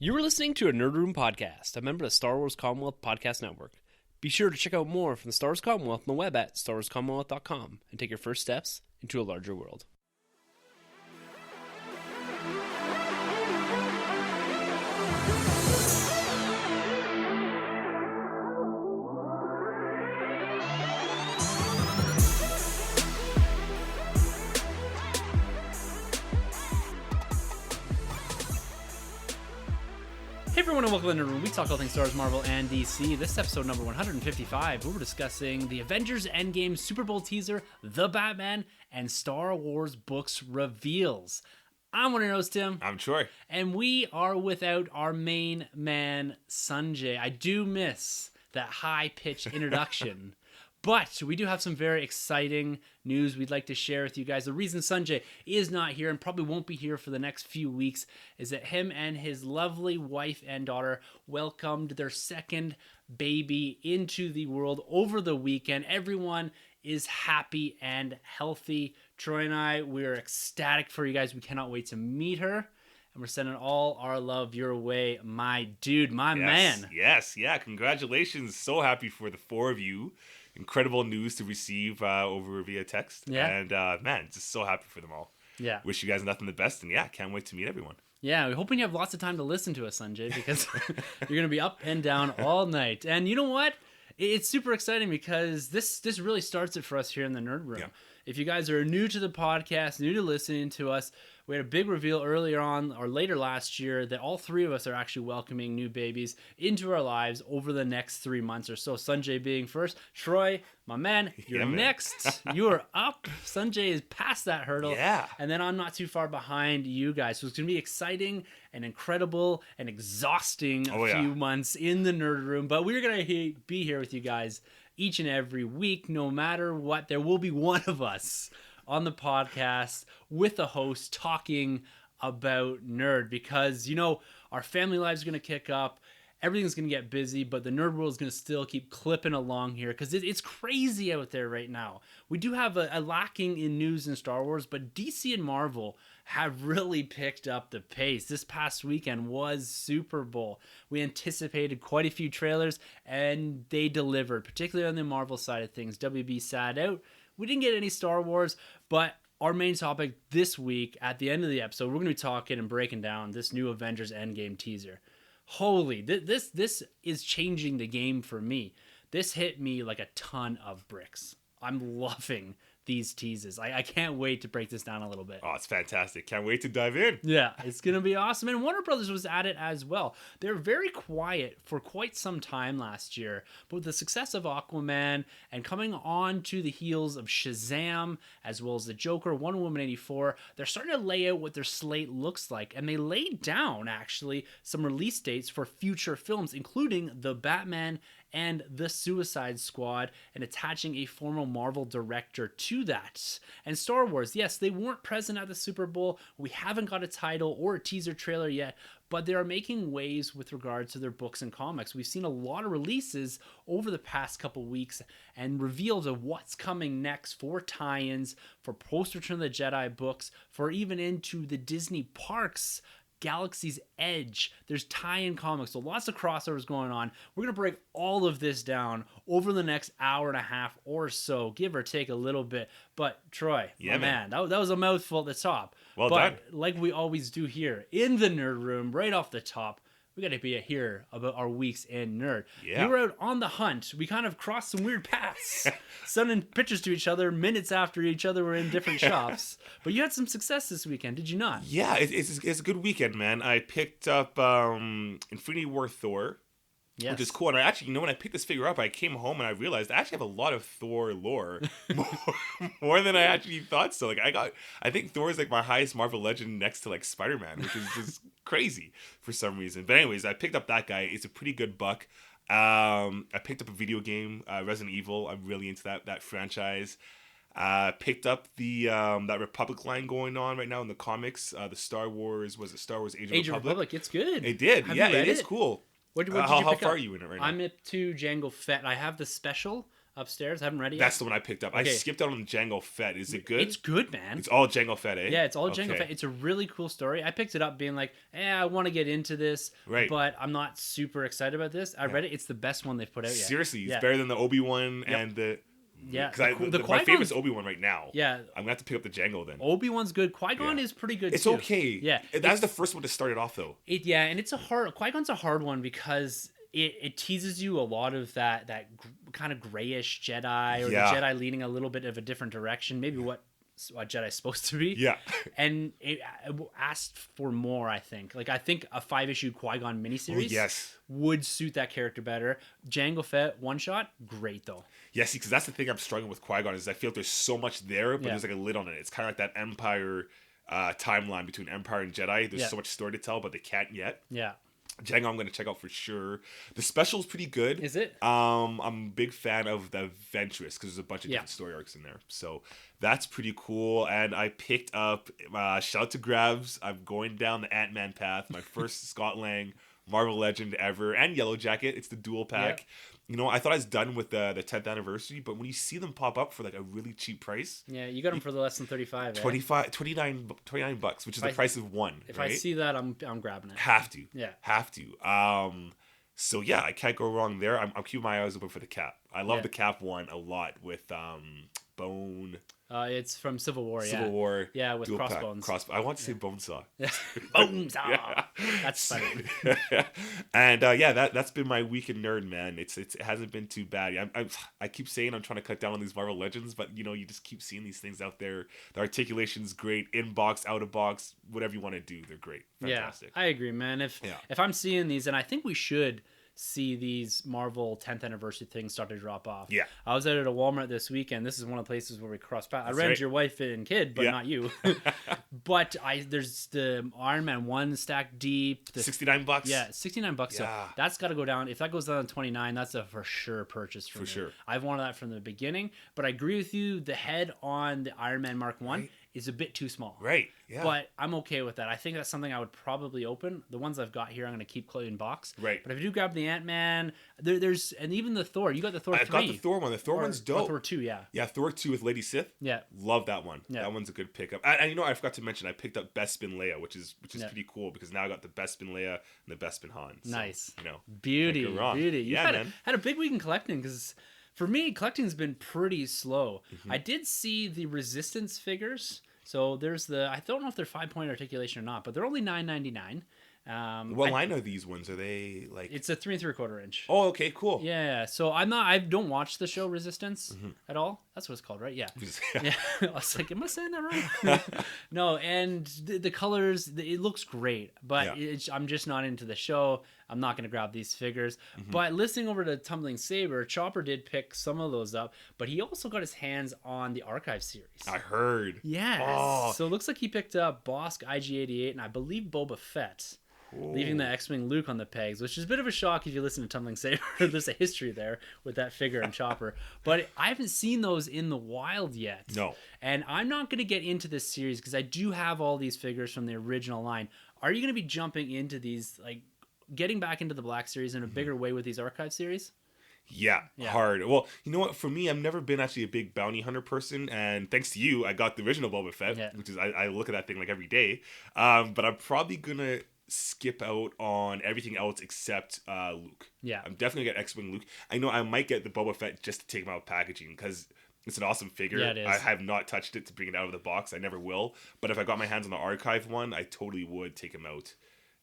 You were listening to a Nerd Room podcast, a member of the Star Wars Commonwealth Podcast Network. Be sure to check out more from the Star Wars Commonwealth on the web at starwarscommonwealth.com and take your first steps into a larger world. Hey everyone, and welcome to the Nerd Room. We talk all things Star Wars, Marvel, and DC. This is episode number 155. We're discussing the Avengers Endgame Super Bowl teaser, The Batman, and Star Wars books reveals. I'm one of your hosts, Tim. I'm Troy. And we are without our main man, Sanjay. I do miss that high-pitched introduction. But we do have some very exciting news we'd like to share with you guys. The reason Sanjay is not here and probably won't be here for the next few weeks is that him and his lovely wife and daughter welcomed their second baby into the world over the weekend. Everyone is happy and healthy. Troy and I, we're ecstatic for you guys. We cannot wait to meet her. And we're sending all our love your way, my dude, my man. Yes, yeah. Congratulations. So happy for the four of you. Incredible news to receive over via text. Yeah. And man, just so happy for them all. Yeah. Wish you guys nothing but the best. And yeah, can't wait to meet everyone. Yeah, we're hoping you have lots of time to listen to us, Sanjay, because you're going to be up and down all night. And you know what? It's super exciting because this really starts it for us here in the Nerd Room. Yeah. If you guys are new to the podcast, new to listening to us, we had a big reveal earlier on or later last year that all three of us are actually welcoming new babies into our lives over the next 3 months or so. Sanjay being first. Troy, my man, you're next. You are up. Sanjay is past that hurdle. Yeah. And then I'm not too far behind you guys. So it's going to be exciting and incredible and exhausting few months in the Nerd Room. But we're going to be here with you guys each and every week, no matter what. There will be one of us on the podcast with a host talking about nerd because, you know, our family lives are going to kick up. Everything's going to get busy, but the nerd world is going to still keep clipping along here because it's crazy out there right now. We do have a lacking in news in Star Wars, but DC and Marvel have really picked up the pace. This past weekend was Super Bowl. We anticipated quite a few trailers, and they delivered, particularly on the Marvel side of things. WB sat out. We didn't get any Star Wars, but our main topic this week, at the end of the episode, we're going to be talking and breaking down this new Avengers Endgame teaser. Holy, this is changing the game for me. This hit me like a ton of bricks. I'm loving these teases. I can't wait to break this down a little bit. Oh, it's fantastic. Can't wait to dive in. Yeah, it's going to be awesome. And Warner Brothers was at it as well. They were very quiet for quite some time last year. But with the success of Aquaman and coming on to the heels of Shazam, as well as the Joker, Wonder Woman 84, they're starting to lay out what their slate looks like. And they laid down, actually, some release dates for future films, including The Batman and The Suicide Squad, and attaching a former Marvel director to that. And Star Wars, yes, they weren't present at the Super Bowl. We haven't got a title or a teaser trailer yet, but they are making waves with regards to their books and comics. We've seen a lot of releases over the past couple weeks and reveals of what's coming next for tie-ins, for post-Return of the Jedi books, for even into the Disney parks, Galaxy's Edge. There's tie-in comics, so lots of crossovers going on. We're going to break all of this down over the next hour and a half or so, give or take a little bit. But Troy, man, that was a mouthful at the top. Well done. Like we always do here in the Nerd Room, right off the top, we got to be here about our weeks in nerd. Yeah. We were out on the hunt. We kind of crossed some weird paths, sending pictures to each other minutes after each other were in different shops. But you had some success this weekend, did you not? Yeah, it's a good weekend, man. I picked up Infinity War Thor. Yes. Which is cool. And I actually, when I picked this figure up, I came home and I realized I actually have a lot of Thor lore, more than I actually thought so. Like I think Thor is like my highest Marvel legend next to like Spider-Man, which is just crazy for some reason. But anyways, I picked up that guy. It's a pretty good buck. I picked up a video game, Resident Evil. I'm really into that franchise. Picked up the that Republic line going on right now in the comics. The Star Wars Age of Republic? It's good. It did. It is cool. What did you how pick far up? are you in it right now? I'm up to Jango Fett. I have the special upstairs. I haven't read it yet. That's the one I picked up. Okay. I skipped out on Jango Fett. Is it good? It's good, man. It's all Jango Fett, eh? Yeah, it's all Jango Fett. It's a really cool story. I picked it up being like, I want to get into this, but I'm not super excited about this. I read it. It's the best one they've put out yet. Seriously, it's better than the Obi-Wan and the... Yeah, my favorite's Obi-Wan right now. Yeah, I'm gonna have to pick up the Jango then. Obi-Wan's good. Qui-Gon is pretty good. It's too. Okay. Yeah, that's the first one to start it off though. And it's Qui-Gon's a hard one because it teases you a lot of that kind of grayish Jedi or the Jedi leaning a little bit of a different direction. Maybe what Jedi's supposed to be. Yeah. And it asked for more, I think. Like, I think a 5-issue Qui-Gon miniseries would suit that character better. Jango Fett, one shot, great though. Yeah, see, because that's the thing I'm struggling with Qui-Gon is I feel like there's so much there, but there's like a lid on it. It's kind of like that Empire timeline between Empire and Jedi. There's so much story to tell, but they can't yet. Yeah. Jango I'm going to check out for sure. The special's pretty good. Is it? I'm a big fan of the Ventress because there's a bunch of different story arcs in there. So that's pretty cool. And I picked up, shout out to Grabs, I'm going down the Ant-Man path. My first Scott Lang Marvel Legend ever. And Yellow Jacket. It's the dual pack. Yeah. You know, I thought I was done with the 10th anniversary, but when you see them pop up for like a really cheap price. Yeah, you got them for the less than 35. 29 bucks, which is the price of one. If I see that, I'm grabbing it. Have to. Yeah. Have to. So yeah, I can't go wrong there. I'm keeping my eyes open for the Cap. I love the Cap one a lot with Bone. It's from Civil War, Civil War. Yeah, with Crossbones. I want to say Bonesaw. Bonesaw. Yeah. That's funny. And that's been my week in nerd, man. It hasn't been too bad. I keep saying I'm trying to cut down on these Marvel Legends, but you know, you just keep seeing these things out there. The articulation's great, in box, out of box, whatever you want to do, they're great. Fantastic. Yeah, I agree, man. If I'm seeing these, and I think we should see these Marvel 10th anniversary things start to drop off. Yeah. I was out at a Walmart this weekend. This is one of the places where we cross paths. I ran into your wife and kid, but not you. But there's the Iron Man 1 stacked deep. $69? Yeah, $69. Yeah. So that's got to go down. If that goes down to 29, that's a for sure purchase for me. Sure. I've wanted that from the beginning, but I agree with you. The head on the Iron Man Mark 1 is a bit too small. Right. Yeah. But I'm okay with that. I think that's something I would probably open. The ones I've got here, I'm going to keep in box. Right. But if you do grab the Ant-Man, there's and even the Thor. You got the Thor 3. I've got the Thor one. The Thor one's dope. Thor 2, yeah. Yeah, Thor 2 with Lady Sith. Yeah. Love that one. Yeah. That one's a good pickup. And you know, I forgot to mention, I picked up Bespin Leia, which is pretty cool because now I got the Bespin Leia and the Bespin Han. So, nice. You know, beauty. You man. Had a big week in collecting because for me, collecting's been pretty slow. Mm-hmm. I did see the Resistance figures. So there's I don't know if they're 5-point articulation or not, but they're only $9.99. What line are these ones? Are they like? It's a 3 3/4 inch. Oh, okay, cool. Yeah. So I don't watch the show Resistance at all. That's what it's called, right? Yeah. Yeah. I was like, am I saying that right? No. And the colors, it looks great, but I'm just not into the show. I'm not going to grab these figures. Mm-hmm. But listening over to Tumbling Saber, Chopper did pick some of those up, but he also got his hands on the Archive series. I heard. Yes. Oh. So it looks like he picked up Bosk IG-88 and I believe Boba Fett. Ooh. Leaving the X-Wing Luke on the pegs, which is a bit of a shock if you listen to Tumbling Saber. There's a history there with that figure and Chopper. But I haven't seen those in the wild yet. No. And I'm not going to get into this series because I do have all these figures from the original line. Are you going to be jumping into these, like, getting back into the Black Series in a bigger way with these Archive series? Yeah, hard. Well, you know what? For me, I've never been actually a big bounty hunter person, and thanks to you, I got the original Boba Fett, which is I look at that thing like every day. But I'm probably gonna skip out on everything else except Luke. Yeah, I'm definitely gonna get X-Wing Luke. I know I might get the Boba Fett just to take him out of packaging because it's an awesome figure. Yeah, it is. I have not touched it to bring it out of the box. I never will. But if I got my hands on the Archive one, I totally would take him out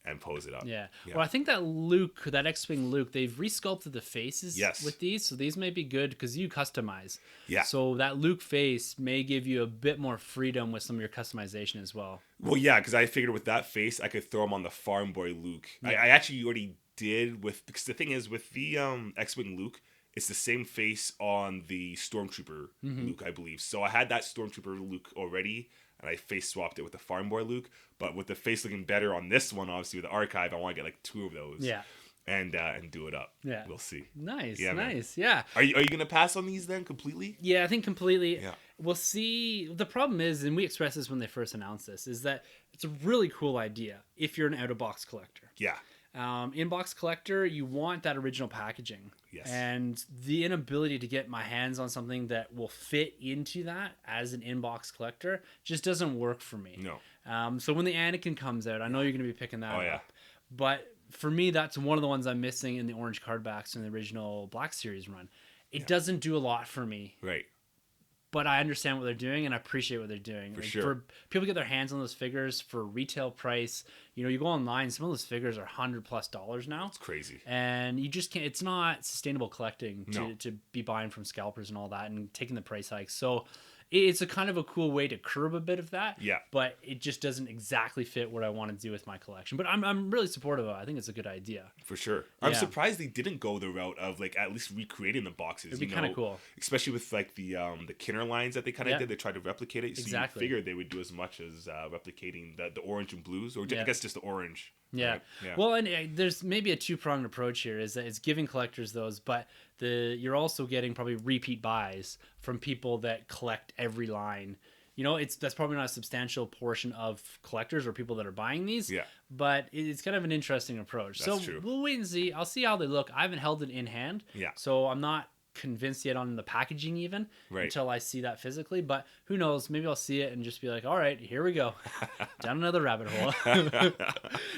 and pose it up. Yeah. Well, I think that X-Wing Luke, they've resculpted the faces with these, so these may be good because you customize. Yeah. So that Luke face may give you a bit more freedom with some of your customization as well. Well, yeah, because I figured with that face, I could throw him on the Farm Boy Luke. Yeah. I actually already did because the thing is with the X-Wing Luke, it's the same face on the Stormtrooper Luke, I believe. So I had that Stormtrooper Luke already, and I face swapped it with the Farm Boy Luke. But with the face looking better on this one, obviously with the Archive, I want to get like 2 of those. Yeah. And do it up. Yeah. We'll see. Nice. Yeah, nice. Man. Yeah. Are you gonna pass on these then completely? Yeah, I think completely. Yeah. We'll see. The problem is, and we expressed this when they first announced this, is that it's a really cool idea if you're an out of box collector. Yeah. Inbox collector, you want that original packaging. Yes. And the inability to get my hands on something that will fit into that as an inbox collector just doesn't work for me. No. So when the Anakin comes out, I know you're going to be picking that up. Yeah. But for me, that's one of the ones I'm missing in the orange cardbacks in the original Black Series run. It doesn't do a lot for me. Right. But I understand what they're doing and I appreciate what they're doing. For sure. For people to get their hands on those figures for retail price, you go online, some of those figures are $100+ now. It's crazy. And you just can't, it's not sustainable collecting No. to be buying from scalpers and all that and taking the price hikes. So it's a kind of a cool way to curb a bit of that. Yeah. But it just doesn't exactly fit what I want to do with my collection. But I'm really supportive of it. I think it's a good idea. For sure. I'm surprised they didn't go the route of like at least recreating the boxes. It'd be kind of cool. Especially with like the Kinner lines that they kind of did. They tried to replicate it. So exactly. you figured they would do as much as replicating the orange and blues, or I guess just the orange. Yeah. Right? Yeah. Well, and there's maybe a two-pronged approach here. Is that it's giving collectors those, but you're also getting probably repeat buys from people that collect every line. That's probably not a substantial portion of collectors or people that are buying these. Yeah. But it's kind of an interesting approach. That's true. We'll wait and see. I'll see how they look. I haven't held it in hand. Yeah. So I'm not convinced yet on the packaging even until I see that physically, but who knows, maybe I'll see it and just be like, all right, here we go down another rabbit hole.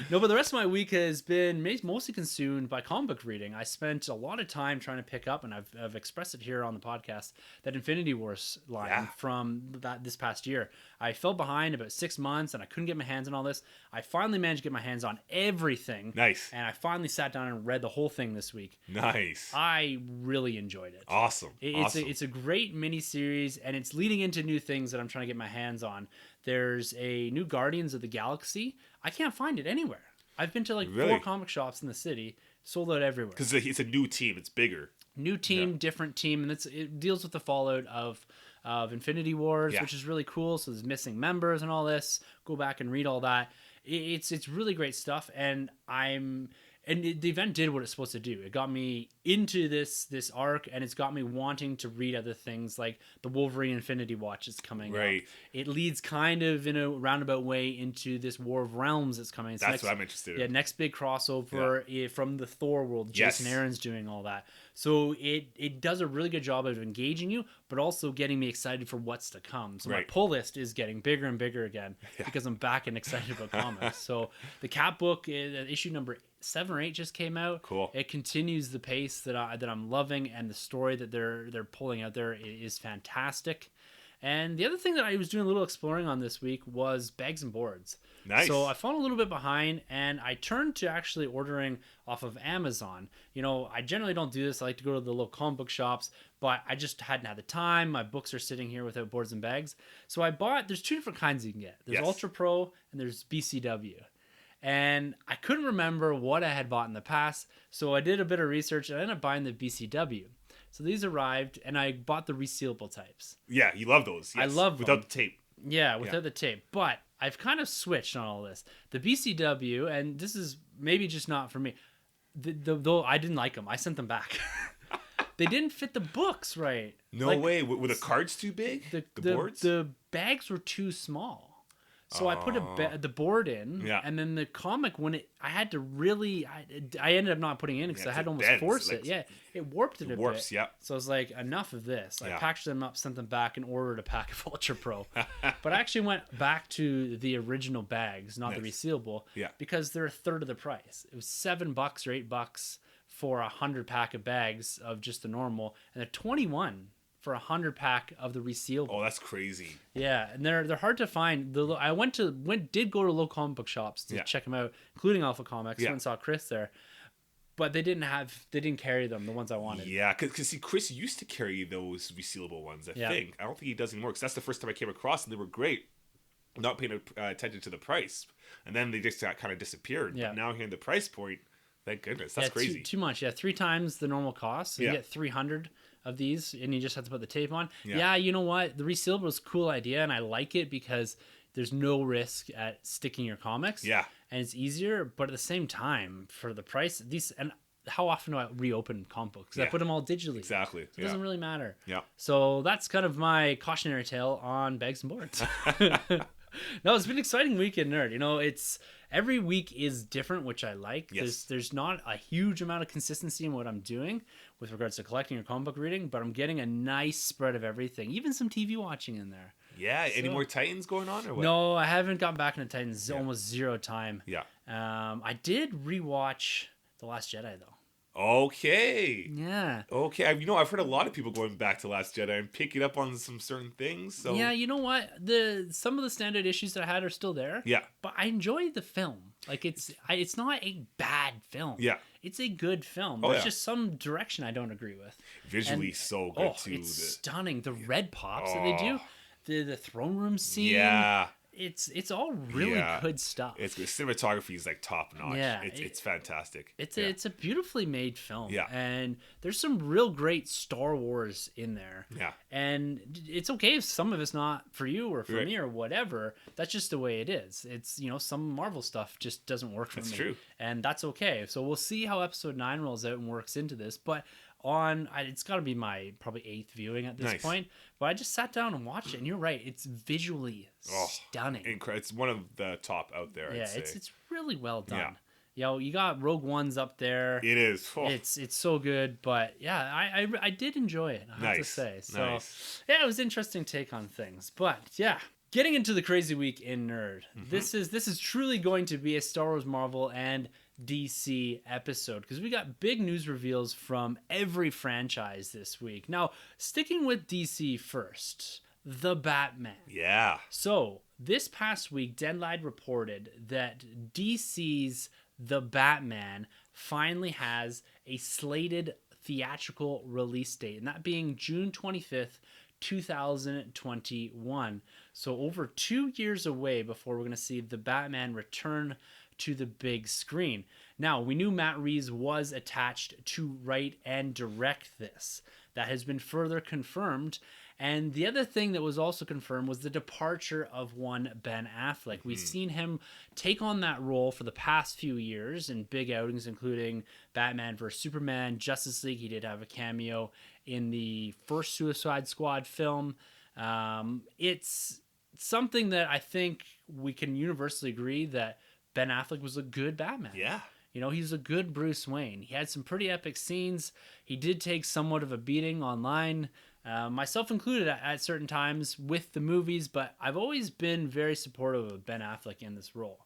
No, but the rest of my week has been mostly consumed by comic book reading. I spent a lot of time trying to pick up, and I've expressed it here on the podcast, that Infinity Wars line from this past year. I fell behind about 6 months and I couldn't get my hands on all this. I finally managed to get my hands on everything. Nice. And I finally sat down and read the whole thing this week. Nice. I really enjoyed it. Awesome. It's a great mini series, and it's leading into new things that I'm trying to get my hands on. There's a new Guardians of the Galaxy. I can't find it anywhere. I've been to like 4 comic shops in the city, sold out everywhere. Because it's a new team. It's bigger. New team, different team, and it deals with the fallout of Infinity Wars, which is really cool. So there's missing members and all this. Go back and read all that. It's really great stuff, and the event did what it's supposed to do. It got me into this arc, and it's got me wanting to read other things like the Wolverine Infinity Watch is coming up. It leads kind of in a roundabout way into this War of Realms that's coming. That's what I'm interested in. Yeah, next big crossover from the Thor world. Jason Aaron's doing all that. So it does a really good job of engaging you, but also getting me excited for what's to come. So my pull list is getting bigger and bigger again because I'm back and excited about comics. So the Cap book, issue number 7 or 8 just came out. Cool. It continues the pace that I'm loving, and the story that they're pulling out there is fantastic. And the other thing that I was doing a little exploring on this week was bags and boards. Nice. So I fallen a little bit behind, and I turned to actually ordering off of Amazon. I generally don't do this. I like to go to the local comic book shops, but I just hadn't had the time. My books are sitting here without boards and bags. So there's 2 different kinds you can get. There's Ultra Pro and there's BCW. And I couldn't remember what I had bought in the past, so I did a bit of research, and I ended up buying the BCW. So these arrived, and I bought the resealable types. Yeah, you love those. Yes. I love them. Without the tape. Yeah, without the tape. But I've kind of switched on all this. The BCW, and this is maybe just not for me, though I didn't like them. I sent them back. They didn't fit the books right. No way. Were the cards too big? The boards? The bags were too small. So I put the board in, and then the comic, I had to really, I ended up not putting it in because I had to almost force it. Yeah, it warped it a bit. Yeah. So I was like, enough of this. I packaged them up, sent them back, and ordered a pack of Ultra Pro. But I actually went back to the original bags, not the resealable, because they're a third of the price. It was $7 or $8 for 100 pack of bags of just the normal, and they're $21 for 100 pack of the resealable. Oh, that's crazy. Yeah, and they're hard to find. I did go to local comic book shops to check them out, including Alpha Comics. Went and saw Chris there, but they didn't carry them, the ones I wanted. Yeah, because see, Chris used to carry those resealable ones. I think I don't think he does anymore because that's the first time I came across and they were great. Not paying attention to the price, and then they just kind of disappeared. Yeah. But now hearing the price point, thank goodness, that's crazy. Too much. Yeah, 3 times the normal cost. So you get 300 of these, and you just have to put the tape on. Yeah, you know what? The resealable is a cool idea, and I like it because there's no risk at sticking your comics. Yeah. And it's easier, but at the same time, for the price, and how often do I reopen comic books? Because I put them all digitally. Exactly. So it doesn't really matter. Yeah. So that's kind of my cautionary tale on bags and boards. No, it's been an exciting week in Nerd. every week is different, which I like. Yes. There's not a huge amount of consistency in what I'm doing with regards to collecting or comic book reading, but I'm getting a nice spread of everything, even some TV watching in there. Yeah. So, any more Titans going on or what? No, I haven't gotten back into Titans. Almost zero time. Yeah. I did rewatch The Last Jedi though. Okay. Yeah. Okay. I've heard a lot of people going back to Last Jedi and picking up on some certain things. So yeah, you know what? Some of the standard issues that I had are still there. Yeah. But I enjoy the film. Like it's not a bad film. Yeah. It's a good film. Oh, There's just some direction I don't agree with. Visually so good too. It's stunning. The red pops that they do. The throne room scene. Yeah. It's all really good stuff. It's good. Cinematography is like top notch. Yeah, it's fantastic. It's a beautifully made film. Yeah, and there's some real great Star Wars in there. Yeah, and it's okay if some of it's not for you or for me or whatever. That's just the way it is. It's some Marvel stuff just doesn't work for me. That's true, and that's okay. So we'll see how Episode 9 rolls out and works into this, but. It's got to be my probably 8th viewing at this point, but I just sat down and watched it, and you're right, it's visually stunning. It's one of the top out there. Yeah, it's really well done. Yeah. You got Rogue One's up there. It is. It's so good, but yeah, I did enjoy it. I have to say. So yeah, it was an interesting take on things, but yeah. Getting into the crazy week in nerd, this is truly going to be a Star Wars, Marvel, and DC episode because we got big news reveals from every franchise this week. Now, sticking with DC first, the Batman. Yeah. So this past week, Deadline reported that DC's The Batman finally has a slated theatrical release date, and that being June 25th, 2021. So over 2 years away before we're going to see the Batman return to the big screen. Now, we knew Matt Reeves was attached to write and direct this. That has been further confirmed. And the other thing that was also confirmed was the departure of one Ben Affleck. We've seen him take on that role for the past few years in big outings, including Batman vs. Superman, Justice League. He did have a cameo in the first Suicide Squad film. It's something that I think we can universally agree that Ben Affleck was a good Batman. Yeah. He's a good Bruce Wayne. He had some pretty epic scenes. He did take somewhat of a beating online, myself included at certain times with the movies, but I've always been very supportive of Ben Affleck in this role.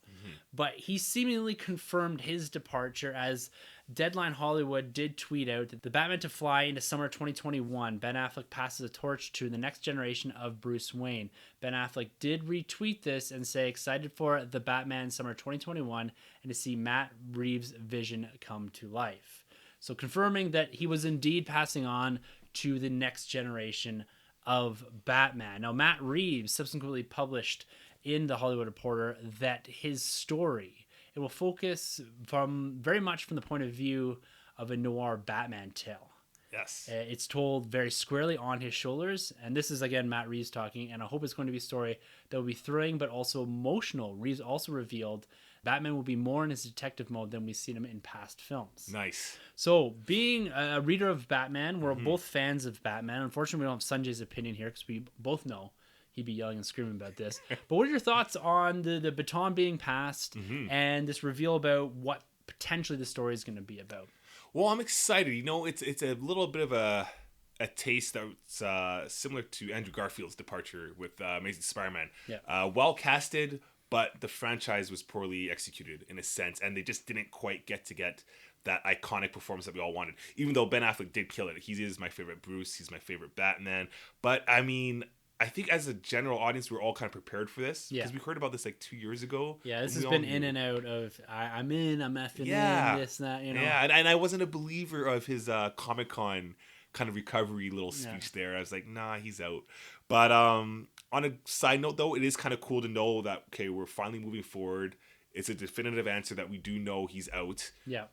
But he seemingly confirmed his departure as Deadline Hollywood did tweet out that the Batman to fly into summer 2021, Ben Affleck passes the torch to the next generation of Bruce Wayne. Ben Affleck did retweet this and say, excited for the Batman summer 2021 and to see Matt Reeves' vision come to life. So confirming that he was indeed passing on to the next generation of Batman. Now, Matt Reeves subsequently published in the Hollywood Reporter that his story, it will focus very much from the point of view of a noir Batman tale. Yes. It's told very squarely on his shoulders, and this is again Matt Reeves talking, and I hope it's going to be a story that will be thrilling but also emotional. Reeves also revealed Batman will be more in his detective mode than we've seen him in past films. Nice. So, being a reader of Batman, we're both fans of Batman. Unfortunately, we don't have Sanjay's opinion here because we both know he'd be yelling and screaming about this. But what are your thoughts on the baton being passed and this reveal about what potentially the story is going to be about? Well, I'm excited. It's a little bit of a taste that's similar to Andrew Garfield's departure with Amazing Spider-Man. Yeah. Well casted, but the franchise was poorly executed in a sense, and they just didn't quite get that iconic performance that we all wanted. Even though Ben Affleck did kill it. He is my favorite Bruce. He's my favorite Batman. But, I mean, I think as a general audience, we're all kind of prepared for this. Because we heard about this like 2 years ago. Yeah, this has been in and out of, I'm in, I'm effing in, this, that, Yeah, and I wasn't a believer of his Comic-Con kind of recovery little speech there. I was like, nah, he's out. But on a side note, though, it is kind of cool to know that, okay, we're finally moving forward. It's a definitive answer that we do know he's out. Yeah.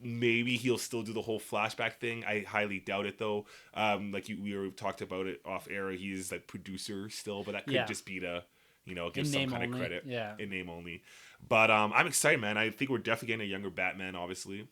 Maybe he'll still do the whole flashback thing. I highly doubt it, though. We already talked about it off air. He is like producer still, but that could just be to, give some kind of credit. Yeah. In name only. But I'm excited, man. I think we're definitely getting a younger Batman, obviously.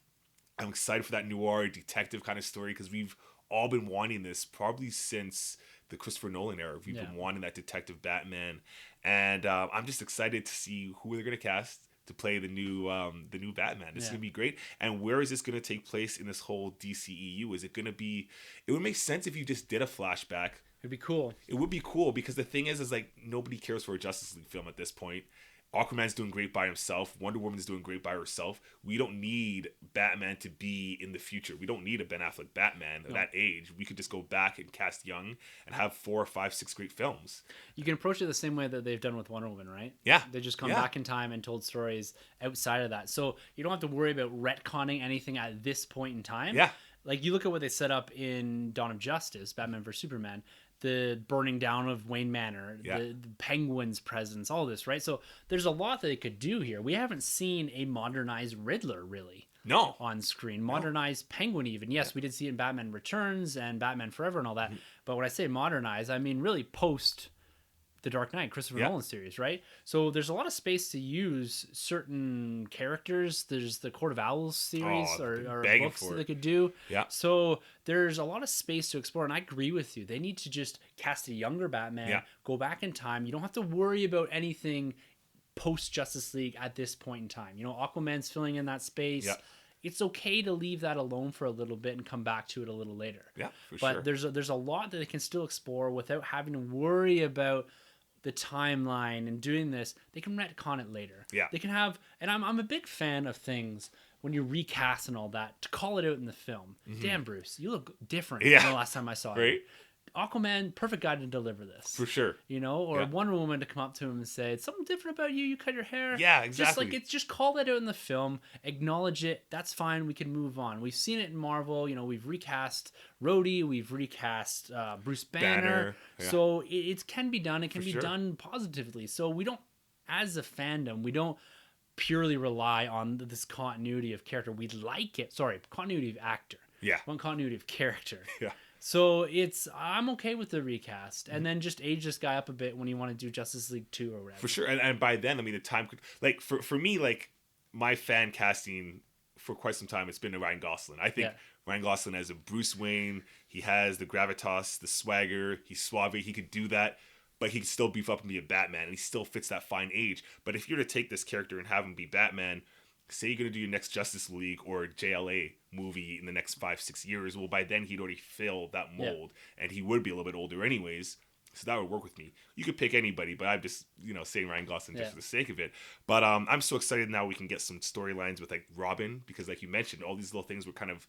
I'm excited for that noir detective kind of story because we've all been wanting this probably since the Christopher Nolan era. We've been wanting that detective Batman. And I'm just excited to see who they're going to cast, to play the new Batman. This is gonna be great. And where is this gonna take place in this whole DCEU? Is it gonna be? It would make sense if you just did a flashback. It'd be cool. It would be cool because the thing is like nobody cares for a Justice League film at this point. Aquaman's doing great by himself. Wonder Woman's doing great by herself. We don't need Batman to be in the future. We don't need a Ben Affleck Batman at that age. We could just go back and cast young and have 4, 5, 6 great films. You can approach it the same way that they've done with Wonder Woman, right? Yeah. They just come back in time and told stories outside of that. So you don't have to worry about retconning anything at this point in time. Yeah. Like you look at what they set up in Dawn of Justice, Batman vs. Superman, the burning down of Wayne Manor, the Penguin's presence, all this, right? So there's a lot that they could do here. We haven't seen a modernized Riddler, really. No. On screen. Modernized Penguin, even. Yes, we did see it in Batman Returns and Batman Forever and all that. But when I say modernized, I mean really post the Dark Knight, Christopher Nolan series, right? So there's a lot of space to use certain characters. There's the Court of Owls series or books that they could do. Yeah. So there's a lot of space to explore, and I agree with you. They need to just cast a younger Batman, go back in time. You don't have to worry about anything post Justice League at this point in time. You know, Aquaman's filling in that space. Yeah. It's okay to leave that alone for a little bit and come back to it a little later. Yeah, for sure. But there's a lot that they can still explore without having to worry about the timeline and doing this. They can retcon it later. Yeah. They can have, and I'm a big fan of things when you recast and all that, to call it out in the film. Damn, Bruce, you look different than the last time I saw you. Aquaman, perfect guy to deliver this. For sure. You know, or Wonder Woman to come up to him and say, it's something different about you, you cut your hair. Yeah, exactly. Just call that out in the film, acknowledge it, that's fine, we can move on. We've seen it in Marvel, you know, we've recast Rhodey, we've recast Bruce Banner. So it can be done, it can be done positively. So we don't, as a fandom, we don't purely rely on this continuity of character. We like it. Sorry, continuity of actor. Yeah. One continuity of character. Yeah. So I'm okay with the recast, and then just age this guy up a bit when you want to do Justice League 2 or whatever. For sure, and by then, I mean, the time could, like, for me, like, my fan casting for quite some time, it's been Ryan Gosling. I think Ryan Gosling as a Bruce Wayne, he has the gravitas, the swagger, he's suave, he could do that, but he can still beef up and be a Batman, and he still fits that fine age. But if you're to take this character and have him be Batman, say you're going to do your next Justice League or JLA movie in the next 5-6 years, well, by then he'd already filled that mold, and he would be a little bit older anyways, so that would work with me. You could pick anybody, but I'm just, saying Ryan Gosling just for the sake of it. But I'm so excited now we can get some storylines with, like, Robin, because like you mentioned, all these little things were kind of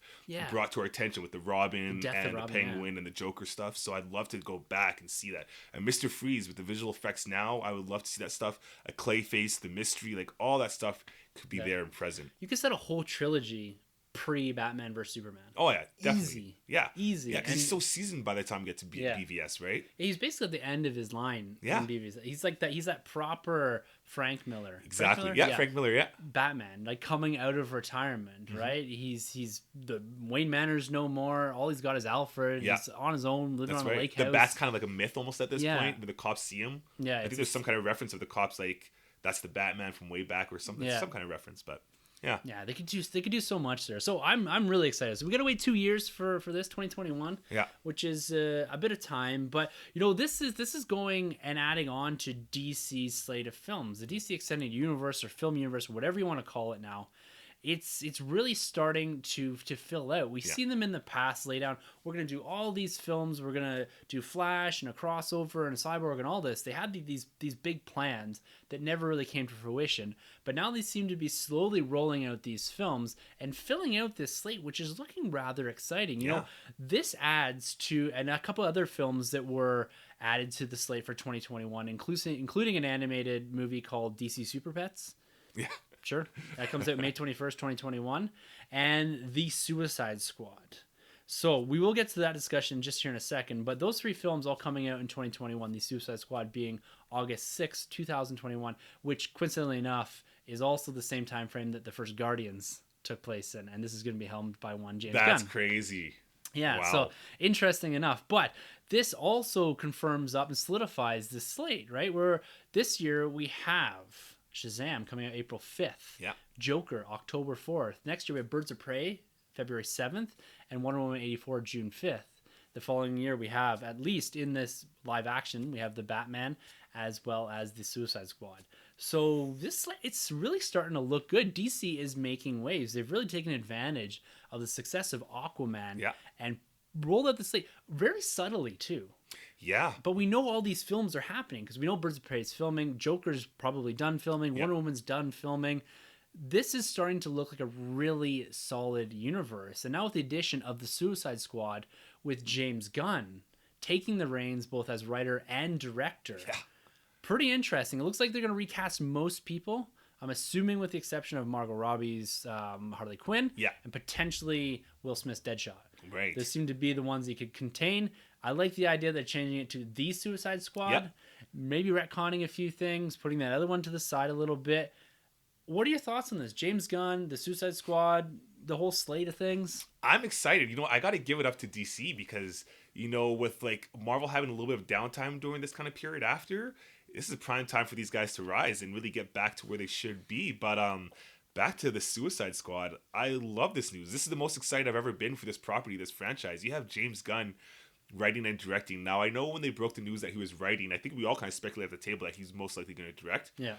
brought to our attention with the Robin and the Penguin and the Joker stuff, so I'd love to go back and see that. And Mr. Freeze, with the visual effects now, I would love to see that stuff. A Clayface, the mystery, like, all that stuff could be there and present. You could set a whole trilogy pre-Batman vs. Superman. Oh, yeah, definitely. Easy. Yeah. Easy. Yeah, because he's so seasoned by the time we get to BVS, right? He's basically at the end of his line in BVS. He's like that. He's that proper Frank Miller. Exactly. Frank Miller? Frank Miller, Batman, like coming out of retirement, right? He's the Wayne Manor's no more. All he's got is Alfred. He's on his own, living on a lake house. The Bat's kind of like a myth almost at this point, where the cops see him. Yeah. I think there's some kind of reference of the cops, like, that's the Batman from way back or something. Some kind of reference, but... Yeah, they could do so much there. So I'm really excited. So we got to wait 2 years for this 2021. Yeah, which is a bit of time, but this is going and adding on to DC's slate of films, the DC Extended Universe or Film Universe, whatever you want to call it now. It's really starting to fill out. We've seen them in the past lay down. We're going to do all these films. We're going to do Flash and a crossover and a Cyborg and all this. They had these big plans that never really came to fruition. But now they seem to be slowly rolling out these films and filling out this slate, which is looking rather exciting. You know, this adds to, and a couple other films that were added to the slate for 2021, including an animated movie called DC Super Pets. Yeah. Sure. That comes out May 21st, 2021. And The Suicide Squad. So we will get to that discussion just here in a second. But those three films all coming out in 2021. The Suicide Squad being August 6th, 2021. Which, coincidentally enough, is also the same time frame that the first Guardians took place in. And this is going to be helmed by one James Gunn. That's crazy. Yeah, wow. So interesting enough. But this also confirms up and solidifies the slate, right? Where this year we have... Shazam coming out April 5th. Yeah. Joker October 4th. Next year we have Birds of Prey February 7th and Wonder Woman 84 June 5th. The following year we have, at least in this live action, we have the Batman as well as the Suicide Squad. So it's really starting to look good. DC is making waves. They've really taken advantage of the success of Aquaman and rolled out the slate very subtly too. Yeah. But we know all these films are happening because we know Birds of Prey is filming, Joker's probably done filming, Wonder Woman's done filming. This is starting to look like a really solid universe. And now with the addition of the Suicide Squad with James Gunn taking the reins both as writer and director. Yeah. Pretty interesting. It looks like they're going to recast most people. I'm assuming with the exception of Margot Robbie's Harley Quinn. Yeah. And potentially Will Smith's Deadshot. Right. Those seem to be the ones he could contain. I like the idea that changing it to the Suicide Squad. Maybe retconning a few things, putting that other one to the side a little bit. What are your thoughts on this? James Gunn, the Suicide Squad, the whole slate of things? I'm excited. I got to give it up to DC because, with like Marvel having a little bit of downtime during this kind of period after, this is a prime time for these guys to rise and really get back to where they should be. But back to the Suicide Squad, I love this news. This is the most excited I've ever been for this property, this franchise. You have James Gunn writing and directing. Now, I know when they broke the news that he was writing, I think we all kind of speculated at the table that he's most likely going to direct. Yeah.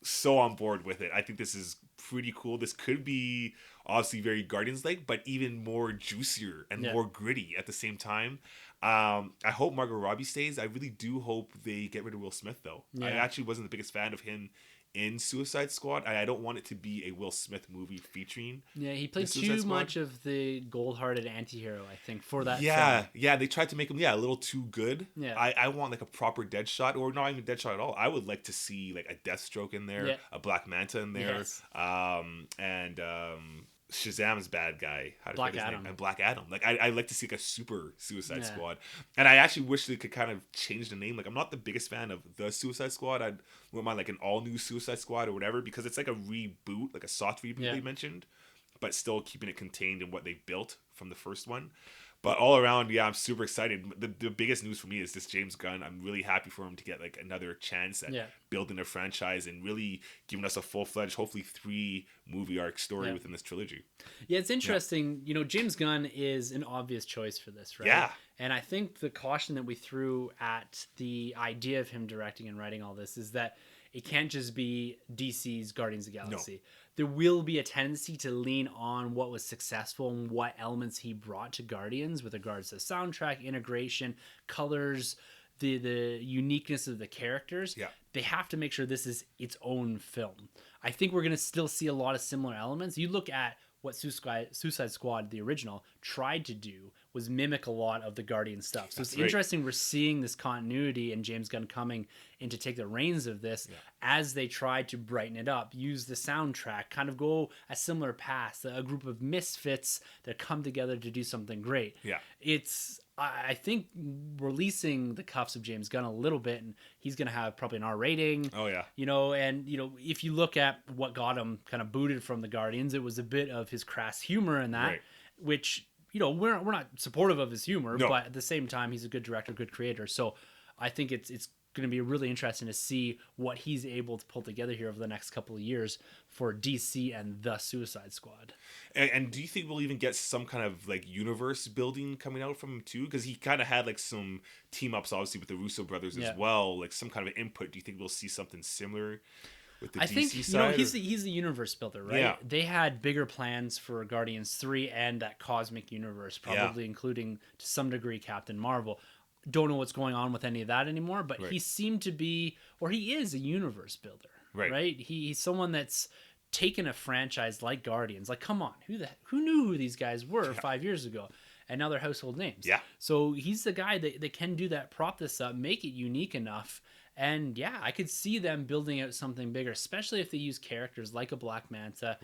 So on board with it. I think this is pretty cool. This could be obviously very Guardians-like, but even more juicier and more gritty at the same time. I hope Margot Robbie stays. I really do hope they get rid of Will Smith, though. I actually wasn't the biggest fan of him in Suicide Squad. I don't want it to be a Will Smith movie featuring. Yeah, he played too much of the gold-hearted anti-hero, I think, for that film. film. Yeah, they tried to make him a little too good. Yeah. I want like a proper Deadshot, or not even Deadshot at all. I would like to see like a Deathstroke in there, a Black Manta in there, and Shazam's bad guy. How Black Adam. And Black Adam. Like I like to see like a super Suicide Squad. And I actually wish they could kind of change the name. Like I'm not the biggest fan of the Suicide Squad. I wouldn't mind like an all new Suicide Squad or whatever, because it's like a reboot, like a soft reboot they mentioned, but still keeping it contained in what they built from the first one. But all around, I'm super excited. The biggest news for me is this James Gunn. I'm really happy for him to get like another chance at building a franchise and really giving us a full-fledged, hopefully 3-movie arc story within this trilogy. Yeah, it's interesting. James Gunn is an obvious choice for this, right? Yeah. And I think the caution that we threw at the idea of him directing and writing all this is that it can't just be DC's Guardians of the Galaxy. No. There will be a tendency to lean on what was successful and what elements he brought to Guardians with regards to soundtrack, integration, colors, the uniqueness of the characters. Yeah. They have to make sure this is its own film. I think we're going to still see a lot of similar elements. You look at what Suicide Squad, the original, tried to do was mimic a lot of the Guardian stuff. So it's interesting we're seeing this continuity and James Gunn coming in to take the reins of this as they try to brighten it up, use the soundtrack, kind of go a similar path, a group of misfits that come together to do something great. Yeah. I think releasing the cuffs of James Gunn a little bit, and he's going to have probably an R rating. Oh, yeah. If you look at what got him kind of booted from the Guardians, it was a bit of his crass humor in that, which, we're not supportive of his humor, but at the same time, he's a good director, good creator. So I think it's going to be really interesting to see what he's able to pull together here over the next couple of years for DC and the Suicide Squad. And do you think we'll even get some kind of like universe building coming out from him too? Because he kind of had like some team ups, obviously, with the Russo brothers as well, like some kind of input. Do you think we'll see something similar with the DC side? He's the universe builder, right? Yeah. They had bigger plans for Guardians 3 and that cosmic universe, probably including to some degree Captain Marvel. Don't know what's going on with any of that anymore, but he seemed to be, or he is a universe builder, right? He's someone that's taken a franchise like Guardians. Like, come on, who knew who these guys were 5 years ago? And now they're household names. Yeah. So he's the guy that can do that, prop this up, make it unique enough. And I could see them building out something bigger, especially if they use characters like a Black Manta,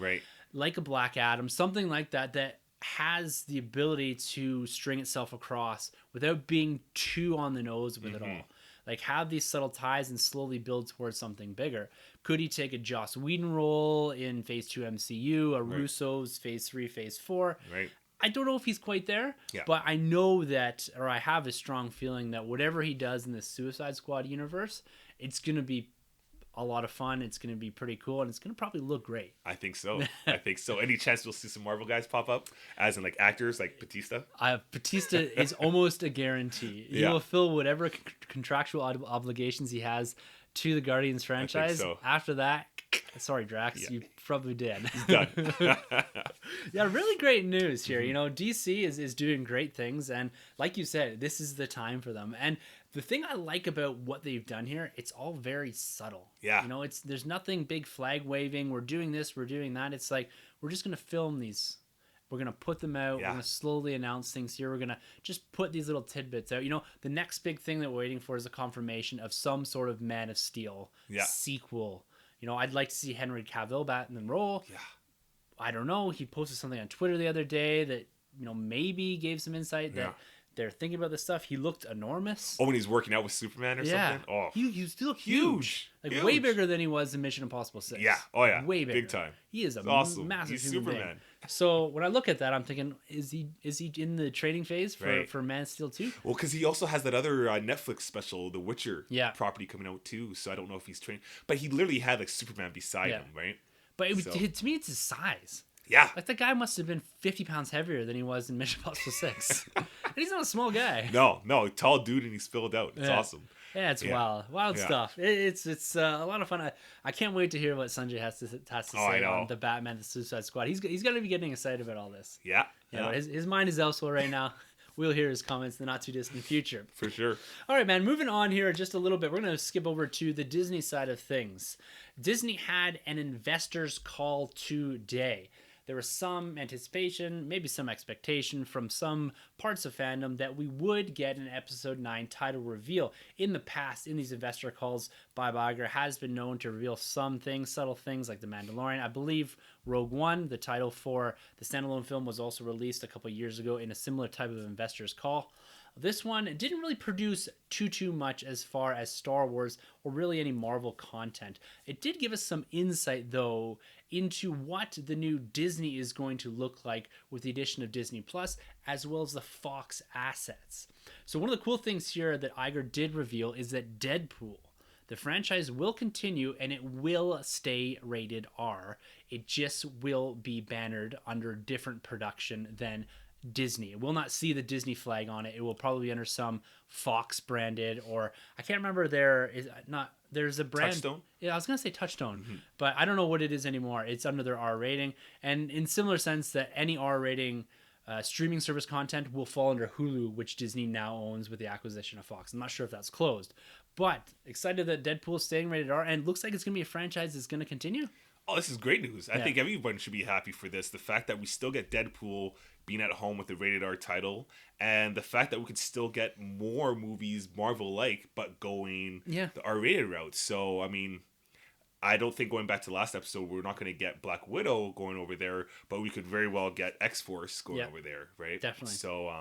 like a Black Adam, something like that has the ability to string itself across without being too on the nose with it all. Like, have these subtle ties and slowly build towards something bigger. Could he take a Joss Whedon role in Phase 2 MCU, a Russo's Phase 3, Phase 4? Right. I don't know if he's quite there, but I know that, or I have a strong feeling that whatever he does in the Suicide Squad universe, it's going to be a lot of fun. It's going to be pretty cool, and it's going to probably look great. I think so. Any chance we'll see some Marvel guys pop up, as in like actors like Batista? Batista is almost a guarantee. He will fill whatever contractual obligations he has to the Guardians franchise. So. After that, sorry, Drax, you probably did. He's done. Yeah, really great news here. You know, DC is doing great things, and like you said, this is the time for them. And the thing I like about what they've done here, it's all very subtle. Yeah. You know, there's nothing big flag waving. We're doing this, we're doing that. It's like, we're just going to film these. We're going to put them out. We're going to slowly announce things here. We're going to just put these little tidbits out. You know, the next big thing that we're waiting for is a confirmation of some sort of Man of Steel sequel. You know, I'd like to see Henry Cavill bat in the role. Yeah. I don't know. He posted something on Twitter the other day that, you know, maybe gave some insight that they're thinking about this stuff. He looked enormous. Oh, when he's working out with Superman or something? Oh, he still looked huge. Like, way bigger than he was in Mission Impossible 6. Yeah. Oh, yeah. Way bigger. Big time. He is awesome. Massive He's human Superman. being. So when I look at that, I'm thinking, is he in the training phase for Man of Steel 2? Well, because he also has that other Netflix special, The Witcher property coming out too. So I don't know if he's trained. But he literally had like Superman beside him, right? But to me, it's his size. Yeah. Like, that guy must have been 50 pounds heavier than he was in Mission Impossible 6. And he's not a small guy. No, tall dude, and he's filled out. It's awesome. Yeah, it's wild stuff. It's a lot of fun. I can't wait to hear what Sanjay has to say on the Batman, the Suicide Squad. He's going to be getting excited about all this. Yeah. You know, his mind is elsewhere right now. We'll hear his comments in the not too distant future. For sure. All right, man. Moving on here just a little bit. We're going to skip over to the Disney side of things. Disney had an investors call today. There was some anticipation, maybe some expectation from some parts of fandom that we would get an episode 9 title reveal. In the past, in these investor calls, Bob Iger has been known to reveal some things, subtle things like The Mandalorian. I believe Rogue One, the title for the standalone film, was also released a couple of years ago in a similar type of investors call. This one didn't really produce too much as far as Star Wars or really any Marvel content. It did give us some insight, though, into what the new Disney is going to look like with the addition of Disney Plus, as well as the Fox assets. So one of the cool things here that Iger did reveal is that Deadpool, the franchise, will continue and it will stay rated R. It just will be bannered under different production than Disney. It will not see the Disney flag on it. It will probably be under some Fox branded, or I can't remember. There's a brand. Touchstone? Yeah, I was gonna say Touchstone, but I don't know what it is anymore. It's under their R rating, and in similar sense that any R rating streaming service content will fall under Hulu, which Disney now owns with the acquisition of Fox. I'm not sure if that's closed, but excited that Deadpool is staying rated R, and looks like it's gonna be a franchise that's gonna continue. Oh, this is great news. I think everyone should be happy for this. The fact that we still get Deadpool being at home with the rated R title, and the fact that we could still get more movies Marvel-like, but going the R-rated route. So, I mean, I don't think, going back to the last episode, we're not going to get Black Widow going over there, but we could very well get X-Force going over there, right? Definitely. So,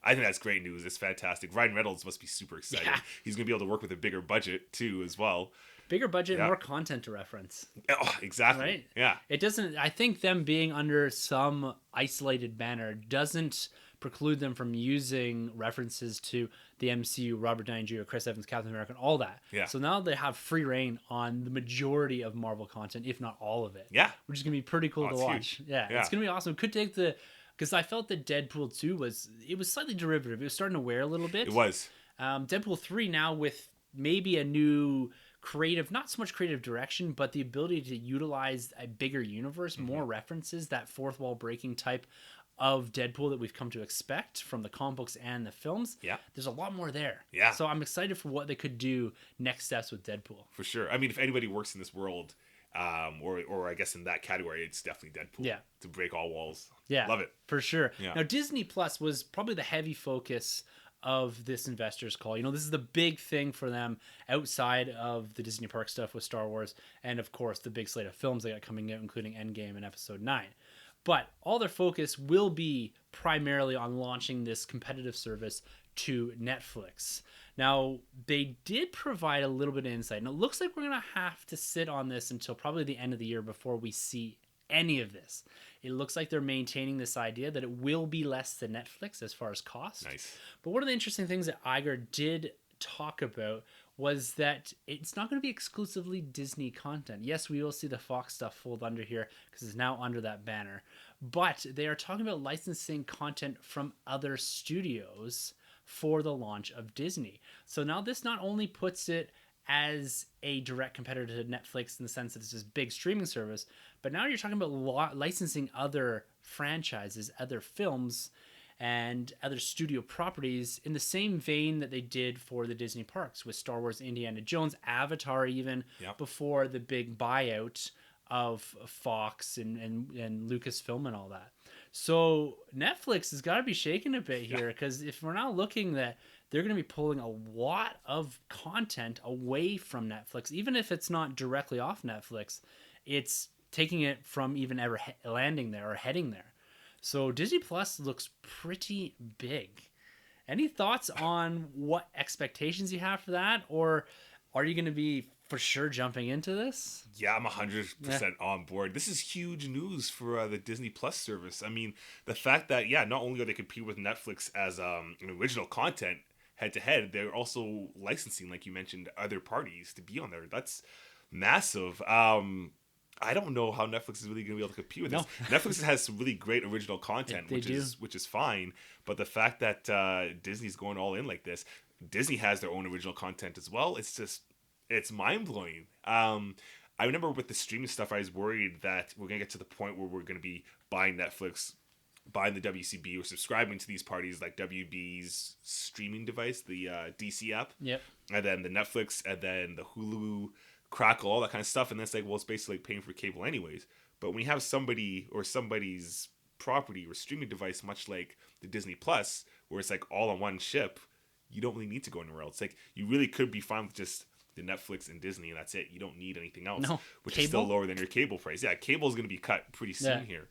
I think that's great news. It's fantastic. Ryan Reynolds must be super excited. Yeah. He's going to be able to work with a bigger budget, too, as well. Bigger budget, more content to reference. Oh, exactly. Right? Yeah. It doesn't, I think them being under some isolated banner doesn't preclude them from using references to the MCU, Robert Downey Jr., Chris Evans, Captain America, and all that. Yeah. So now they have free reign on the majority of Marvel content, if not all of it. Yeah. Which is going to be pretty cool to watch. Yeah. It's going to be awesome. It could take because I felt that Deadpool 2 was slightly derivative. It was starting to wear a little bit. It was. Deadpool 3 now with maybe a new creative, not so much creative direction, but the ability to utilize a bigger universe, more references, that fourth wall breaking type of Deadpool that we've come to expect from the comic books and the films. Yeah. There's a lot more there. Yeah. So I'm excited for what they could do next steps with Deadpool. For sure. I mean, if anybody works in this world, or I guess in that category, it's definitely Deadpool. Yeah. To break all walls. Yeah. Love it. For sure. Yeah. Now, Disney Plus was probably the heavy focus of this investors call. You know, this is the big thing for them outside of the Disney Park stuff with Star Wars, and of course the big slate of films they got coming out, including Endgame and Episode 9. But all their focus will be primarily on launching this competitive service to Netflix. Now, they did provide a little bit of insight, and it looks like we're going to have to sit on this until probably the end of the year before we see any of this. It looks like they're maintaining this idea that it will be less than Netflix as far as cost. Nice. But one of the interesting things that Iger did talk about was that it's not going to be exclusively Disney content. Yes, we will see the Fox stuff fold under here because it's now under that banner. But they are talking about licensing content from other studios for the launch of Disney. So now this not only puts it as a direct competitor to Netflix in the sense that it's this big streaming service. But now you're talking about licensing other franchises, other films, and other studio properties in the same vein that they did for the Disney parks with Star Wars, Indiana Jones, Avatar, even before the big buyout of Fox and Lucasfilm and all that. So Netflix has got to be shaking a bit here, because if we're now looking that they're going to be pulling a lot of content away from Netflix, even if it's not directly off Netflix, it's taking it from even ever landing there or heading there. So Disney Plus looks pretty big. Any thoughts on what expectations you have for that? Or are you going to be for sure jumping into this? Yeah, I'm 100% on board. This is huge news for the Disney Plus service. I mean, the fact that, not only are they competing with Netflix as an original content head-to-head, they're also licensing, like you mentioned, other parties to be on there. That's massive. I don't know how Netflix is really going to be able to compete with this. Netflix has some really great original content, which is fine. But the fact that Disney's going all in like this, Disney has their own original content as well. It's mind-blowing. I remember with the streaming stuff, I was worried that we're going to get to the point where we're going to be buying Netflix, buying the WCB, or subscribing to these parties like WB's streaming device, the DC app. Yep. And then the Netflix, and then the Hulu, Crackle, all that kind of stuff, and then it's like, well, it's basically like paying for cable anyways. But when you have somebody or somebody's property or streaming device, much like the Disney Plus, where it's like all on one ship, you don't really need to go anywhere else. Like, you really could be fine with just the Netflix and Disney, and that's it. You don't need anything else, which is still lower than your cable price. Yeah, cable is going to be cut pretty soon here.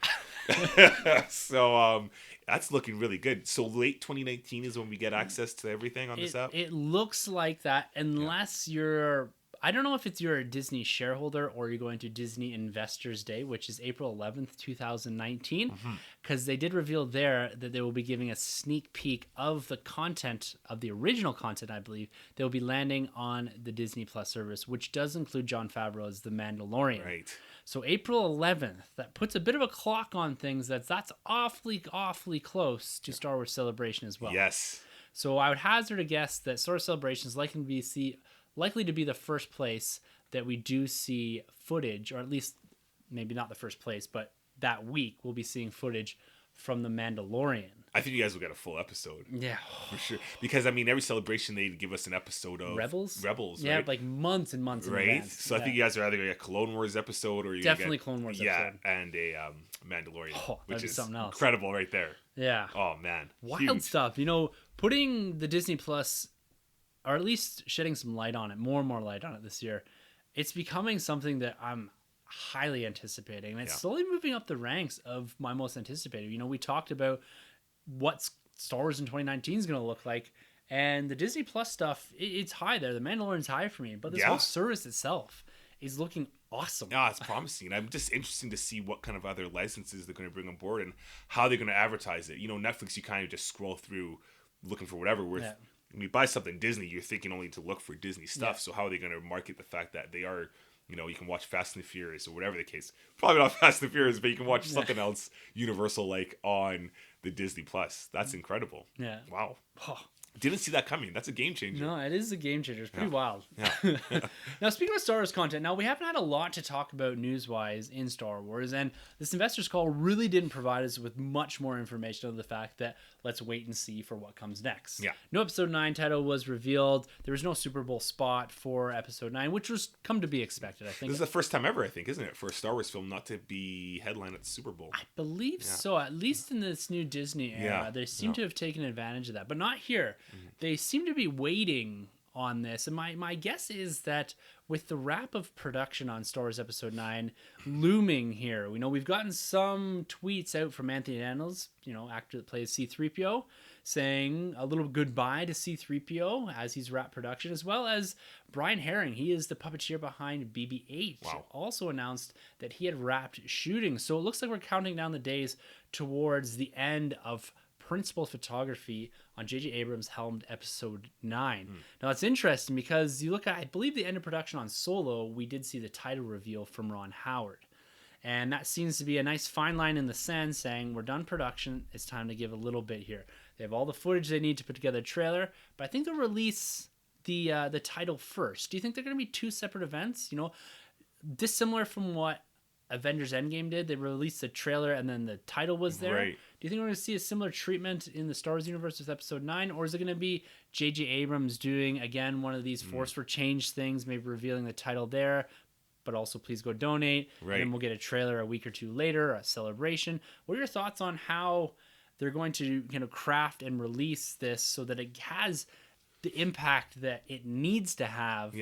So that's looking really good. So late 2019 is when we get access to everything on this app? It looks like that, unless you're... I don't know if you're a Disney shareholder or you're going to Disney Investors Day, which is April 11th, 2019, because they did reveal there that they will be giving a sneak peek of the content, of the original content, I believe. They'll be landing on the Disney Plus service, which does include Jon Favreau as the Mandalorian. Right. So April 11th, that puts a bit of a clock on things. That's awfully close to Star Wars Celebration as well. Yes. So I would hazard a guess that Star Wars Celebration is likely to be the first place that we do see footage, or at least maybe not the first place, but that week we'll be seeing footage from The Mandalorian. I think you guys will get a full episode. Yeah. For sure. Because, I mean, every celebration they'd give us an episode of Rebels, yeah, right? Like months and months in advance. So I think you guys are either going to get a Clone Wars episode, or definitely Clone Wars episode. And a Mandalorian, which is something else. Incredible right there. Yeah. Oh, man. Wild Huge stuff. Putting the Disney Plus, or at least shedding some light on it, more and more light on it this year, it's becoming something that I'm highly anticipating. And it's slowly moving up the ranks of my most anticipated. We talked about what Star Wars in 2019 is going to look like, and the Disney Plus stuff, it's high there. The Mandalorian's high for me, but this whole service itself is looking awesome. Yeah, it's promising. I'm just interested to see what kind of other licenses they're going to bring on board and how they're going to advertise it. Netflix, you kind of just scroll through looking for whatever. When you buy something Disney, you're thinking only to look for Disney stuff. So how are they going to market the fact that they are, you can watch Fast and the Furious or whatever the case. Probably not Fast and the Furious, but you can watch something else Universal like on the Disney Plus. That's incredible. Yeah. Wow. Didn't see that coming. That's a game changer. No, it is a game changer. It's pretty wild. Yeah. Now, speaking of Star Wars content, we haven't had a lot to talk about news-wise in Star Wars, and this investors call really didn't provide us with much more information on the fact that let's wait and see for what comes next. Yeah. No Episode 9 title was revealed. There was no Super Bowl spot for Episode 9, which was come to be expected, I think. This is the first time ever, I think, isn't it, for a Star Wars film not to be headlined at the Super Bowl? I believe so. At least in this new Disney era, they seem to have taken advantage of that, but not here. Mm-hmm. They seem to be waiting on this, and my guess is that with the wrap of production on Star Wars Episode 9 looming here, we've gotten some tweets out from Anthony Daniels, actor that plays C-3PO, saying a little goodbye to C-3PO as he's wrapped production, as well as Brian Herring. He is the puppeteer behind BB-8. Wow. Also announced that he had wrapped shooting, so it looks like we're counting down the days towards the end of principal photography on J.J. Abrams' helmed Episode 9. Now, it's interesting because you look at, I believe, the end of production on Solo, we did see the title reveal from Ron Howard. And that seems to be a nice fine line in the sand saying, we're done production, it's time to give a little bit here. They have all the footage they need to put together a trailer, but I think they'll release the title first? Do you think they're going to be two separate events? Dissimilar from what Avengers Endgame did. They released the trailer and then the title was there. Right. Do you think we're going to see a similar treatment in the Star Wars universe with Episode 9? Or is it going to be J.J. Abrams doing, again, one of these Force for Change things, maybe revealing the title there, but also please go donate. Right. And then we'll get a trailer a week or two later, a celebration. What are your thoughts on how they're going to craft and release this so that it has the impact that it needs to have,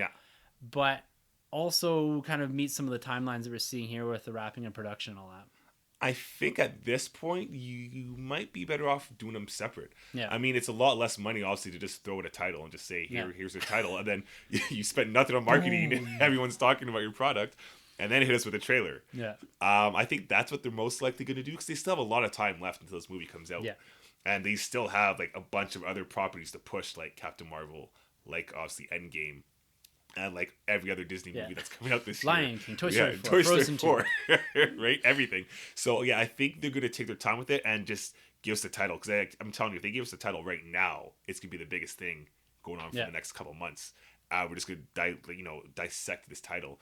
but also kind of meet some of the timelines that we're seeing here with the wrapping and production and all that? I think at this point, you might be better off doing them separate. Yeah. I mean, it's a lot less money, obviously, to just throw it a title and just say, here's your title. And then you spend nothing on marketing and everyone's talking about your product. And then hit us with a trailer. Yeah. I think that's what they're most likely going to do because they still have a lot of time left until this movie comes out. Yeah. And they still have like a bunch of other properties to push, like Captain Marvel, like obviously Endgame, and like every other Disney movie that's coming out this year. Lion King, Toy Story 4, Frozen 4, right? Everything. So yeah, I think they're going to take their time with it and just give us the title because I'm telling you, if they give us the title right now, it's going to be the biggest thing going on for the next couple months. We're just going to dissect this title.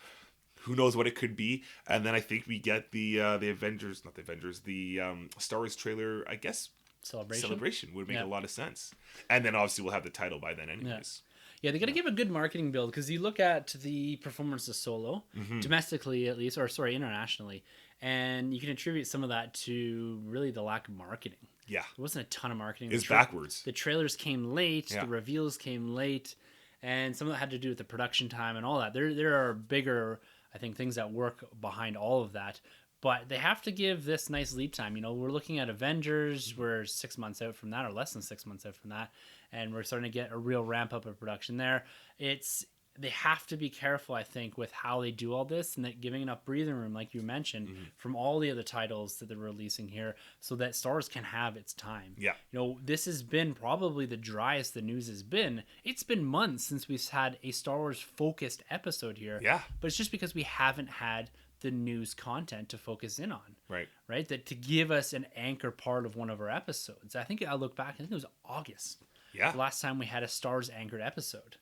Who knows what it could be? And then I think we get the Avengers, not the Avengers, the Star Wars trailer, I guess. Celebration would make a lot of sense. And then obviously we'll have the title by then anyways. Yeah, they got to give a good marketing build because you look at the performance of Solo, domestically at least, internationally, and you can attribute some of that to really the lack of marketing. Yeah. There wasn't a ton of marketing. It's backwards. The trailers came late, the reveals came late, and some of that had to do with the production time and all that. There are bigger, I think, things that work behind all of that. But they have to give this nice lead time. We're looking at Avengers. We're 6 months out from that, or less than 6 months out from that. And we're starting to get a real ramp up of production there. They have to be careful, I think, with how they do all this and that giving enough breathing room, like you mentioned, from all the other titles that they're releasing here so that Star Wars can have its time. Yeah. This has been probably the driest the news has been. It's been months since we've had a Star Wars focused episode here. Yeah. But it's just because we haven't had the news content to focus in on. Right? That to give us an anchor part of one of our episodes. I think I look back, I think it was August. Yeah. The last time we had a Star Wars anchored episode.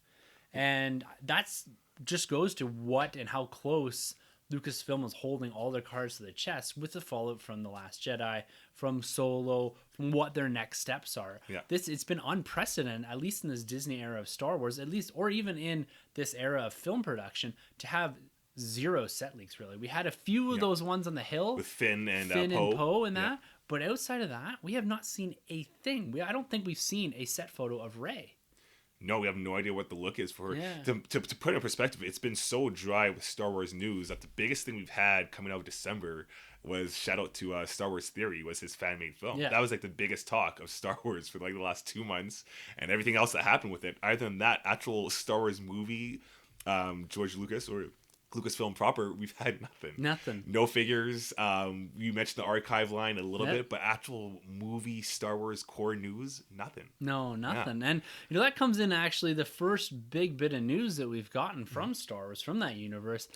And that's just goes to what and how close Lucasfilm was holding all their cards to the chest with the fallout from The Last Jedi, from Solo, from what their next steps are. Yeah. It's been unprecedented, at least in this Disney era of Star Wars, at least, or even in this era of film production, to have zero set leaks, really. We had a few of those ones on the hill. With Finn and Poe and that. But outside of that, we have not seen a thing. I don't think we've seen a set photo of Rey. No, we have no idea what the look is for her. Yeah. To put it in perspective, it's been so dry with Star Wars news that the biggest thing we've had coming out of December was, shout out to Star Wars Theory, was his fan-made film. Yeah. That was like the biggest talk of Star Wars for like the last 2 months, and everything else that happened with it. Other than that, actual Star Wars movie, George Lucas or Lucasfilm proper, we've had nothing. No figures. You mentioned the archive line a little bit, but actual movie Star Wars core news, nothing. No, nothing. Yeah. And that comes in actually the first big bit of news that we've gotten from Star Wars, from that universe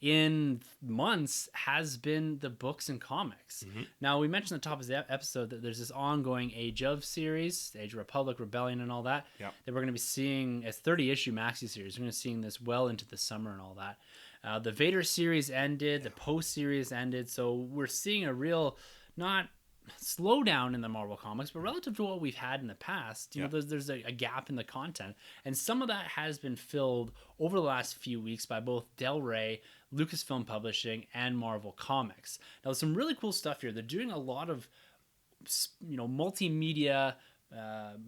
in months, has been the books and comics. Now, we mentioned at the top of the episode that there's this ongoing Age of series, Age of Republic, Rebellion, and all that, that we're going to be seeing as 30-issue maxi series. We're going to be seeing this well into the summer and all that. The Vader series ended, the Poe series ended, so we're seeing a real, not slowdown in the Marvel comics, but relative to what we've had in the past, there's a gap in the content, and some of that has been filled over the last few weeks by both Del Rey, Lucasfilm Publishing, and Marvel Comics. Now, there's some really cool stuff here. They're doing a lot of, multimedia,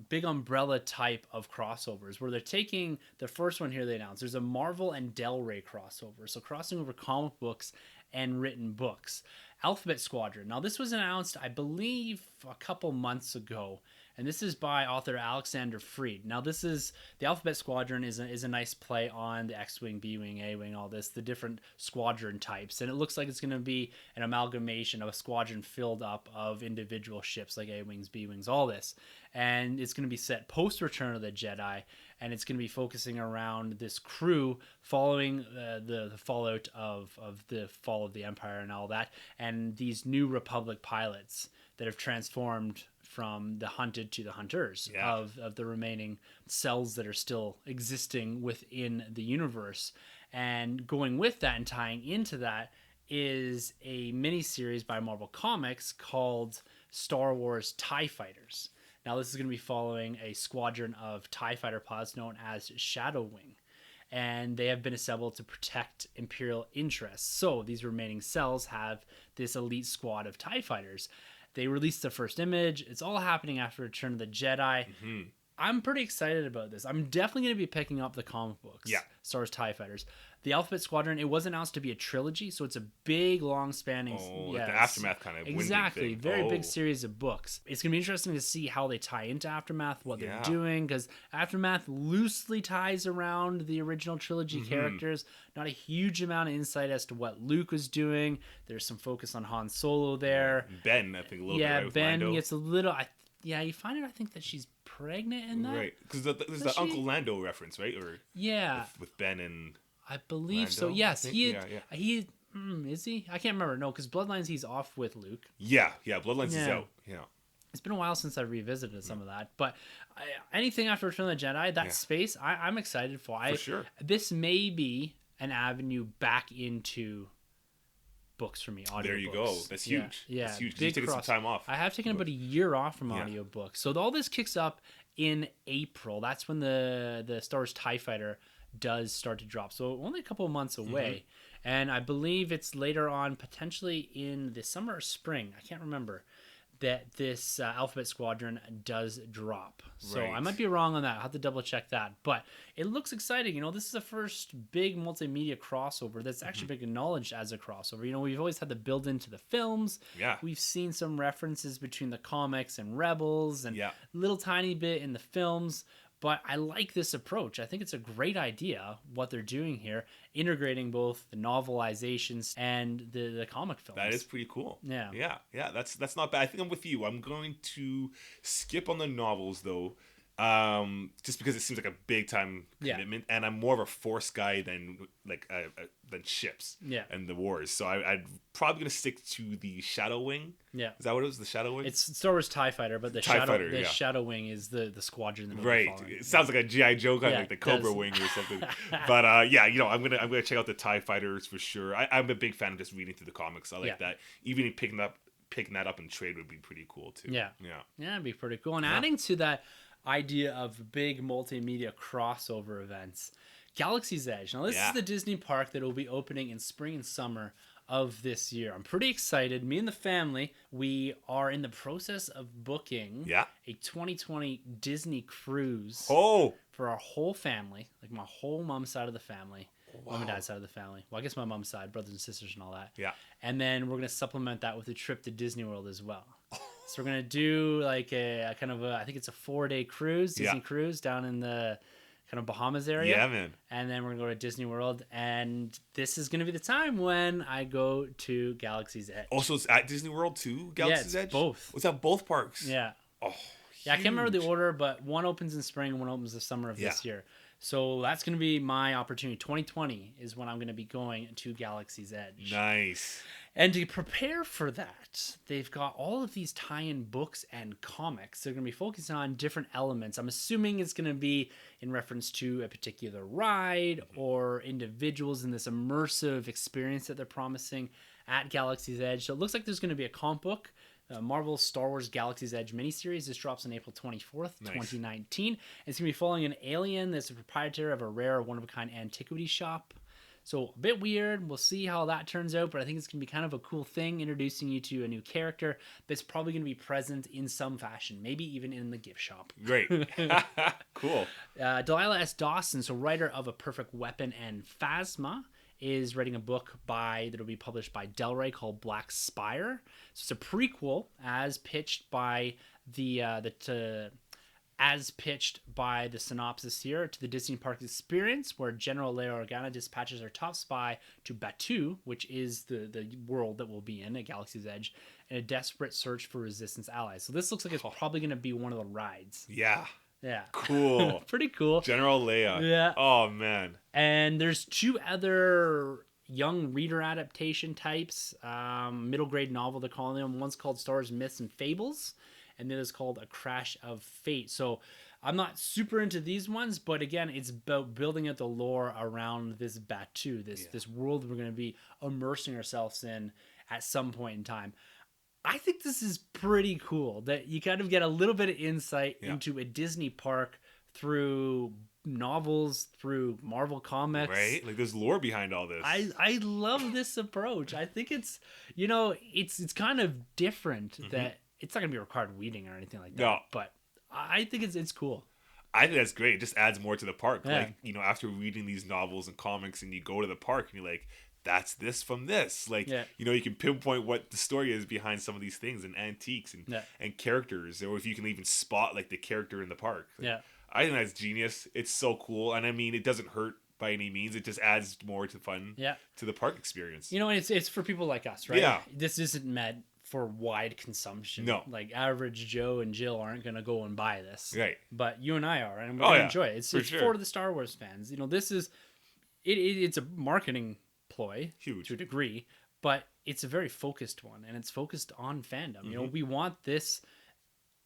big umbrella type of crossovers where they're taking the first one here they announced. There's a Marvel and Del Rey crossover, so crossing over comic books and written books. Alphabet Squadron. Now, this was announced, I believe, a couple months ago, and this is by author Alexander Freed. Now, this is the Alphabet Squadron is a nice play on the X-Wing, B-Wing, A-Wing, all this, the different squadron types, and it looks like it's going to be an amalgamation of a squadron filled up of individual ships like A-Wings, B-Wings, all this, and it's going to be set post Return of the Jedi, and it's going to be focusing around this crew following the fallout of the fall of the Empire and all that, and these new Republic pilots that have transformed from the hunted to the hunters of the remaining cells that are still existing within the universe. And going with that and tying into that is a miniseries by Marvel Comics called Star Wars TIE Fighters. Now, this is going to be following a squadron of TIE fighter pods known as Shadow Wing, and they have been assembled to protect Imperial interests. So these remaining cells have this elite squad of TIE fighters. They released the first image. It's all happening after Return of the Jedi. Mm-hmm. I'm pretty excited about this. I'm definitely going to be picking up the comic books. Yeah. Star Wars TIE Fighters. The Alphabet Squadron, it was announced to be a trilogy, so it's a big, long-spanning... like the Aftermath kind of exactly, thing. Very big series of books. It's going to be interesting to see how they tie into Aftermath, what they're doing, because Aftermath loosely ties around the original trilogy characters. Not a huge amount of insight as to what Luke was doing. There's some focus on Han Solo there. Ben, I think, a little bit. Yeah, with Ben Lando. gets a little... you find it, I think, that she's pregnant in that. Right, because there's the Uncle Lando reference, right? Or with Ben and... I believe so. Yes, is he? I can't remember. No, because Bloodlines he's off with Luke. Yeah. Bloodlines is out. Yeah. It's been a while since I revisited some of that, but anything after Return of the Jedi, that space, I'm excited for. For sure. This may be an avenue back into books for me. Audio. There you go. That's huge. Yeah. That's huge. You've taken some time off. I have taken about a year off from audiobooks. So all this kicks up in April. That's when the Star Wars TIE Fighter does start to drop, so only a couple of months away. And I believe it's later on, potentially in the summer or spring, I can't remember, that this Alphabet Squadron does drop. So I might be wrong on that. I'll have to double check that, but it looks exciting. This is the first big multimedia crossover that's actually been acknowledged as a crossover. We've always had the build into the films. We've seen some references between the comics and Rebels and little tiny bit in the films. But I like this approach. I think it's a great idea, what they're doing here, integrating both the novelizations and the comic films. That is pretty cool. Yeah. That's not bad. I think I'm with you. I'm going to skip on the novels, though, just because it seems like a big time commitment, and I'm more of a Force guy than than ships and the wars. So I'm probably gonna stick to the Shadow Wing. Yeah, is that what it was? The Shadow Wing. It's Star Wars TIE Fighter, but the Shadow Wing is the squadron. Right. It sounds like a GI Joe kind of like the Cobra Wing or something. But I'm gonna check out the TIE Fighters for sure. I'm a big fan of just reading through the comics. I like that. Even picking that up in trade would be pretty cool too. Yeah, it'd be pretty cool. And adding to that idea of big multimedia crossover events, Galaxy's Edge. Now, this is the Disney park that will be opening in spring and summer of this year. I'm pretty excited. Me and the family, we are in the process of booking a 2020 Disney cruise for our whole family, like my whole mom's side of the family. Wow. Mom and dad's side of the family. Well, I guess my mom's side, brothers and sisters and all that. Yeah. And then we're going to supplement that with a trip to Disney World as well. So we're going to do like a kind of I think it's a 4-day cruise, Disney cruise down in the kind of Bahamas area. Yeah, man. And then we're going to go to Disney World. And this is going to be the time when I go to Galaxy's Edge. Also, it's at Disney World too, Galaxy's Edge? both. It's at both parks? Yeah. Oh, yeah, I can't remember the order, but one opens in spring and one opens the summer of this year. So that's going to be my opportunity. 2020 is when I'm going to be going to Galaxy's Edge. Nice. And to prepare for that, they've got all of these tie-in books and comics. They're going to be focusing on different elements. I'm assuming it's going to be in reference to a particular ride or individuals in this immersive experience that they're promising at Galaxy's Edge. So it looks like there's going to be a comic book. Marvel's Star Wars Galaxy's Edge miniseries. This drops on April 24th, 2019. It's going to be following an alien that's a proprietor of a rare one-of-a-kind antiquity shop. So a bit weird. We'll see how that turns out, but I think it's going to be kind of a cool thing, introducing you to a new character that's probably going to be present in some fashion, maybe even in the gift shop. Great. Cool. Delilah S. Dawson, so writer of A Perfect Weapon and Phasma, is writing a book that'll be published by Del Rey called Black Spire. So it's a prequel as pitched by as pitched by the synopsis here to the Disney Park experience, where General Leia Organa dispatches her top spy to Batuu, which is the world that we'll be in at Galaxy's Edge, in a desperate search for Resistance allies. So this looks like it's probably going to be one of the rides. Yeah. Yeah. Cool. Pretty cool. General Leia. Yeah. Oh, man. And there's 2 other young reader adaptation types, middle grade novel they're calling them. One's called Star Wars Myths and Fables, and then it's called A Crash of Fate. So I'm not super into these ones, but again, it's about building out the lore around this Batu, this world we're going to be immersing ourselves in at some point in time. I think this is pretty cool that you kind of get a little bit of insight into a Disney park through novels, through Marvel comics. Right? Like there's lore behind all this. I love this approach. I think it's, it's kind of different that it's not going to be required weeding or anything like that. No. But I think it's cool. I think that's great. It just adds more to the park. Yeah. Like, after reading these novels and comics and you go to the park and you're like, that's this from this. Like, you can pinpoint what the story is behind some of these things and antiques and characters, or if you can even spot like the character in the park. Like, I think that's genius. It's so cool. And I mean, it doesn't hurt by any means. It just adds more to fun to the park experience. It's for people like us, right? Yeah. This isn't meant for wide consumption. No. Like average Joe and Jill aren't going to go and buy this. Right. But you and I are, and we're going to enjoy it. It's for the Star Wars fans. This is, it's a marketing ploy. Huge. To a degree, but it's a very focused one, and it's focused on fandom. We want this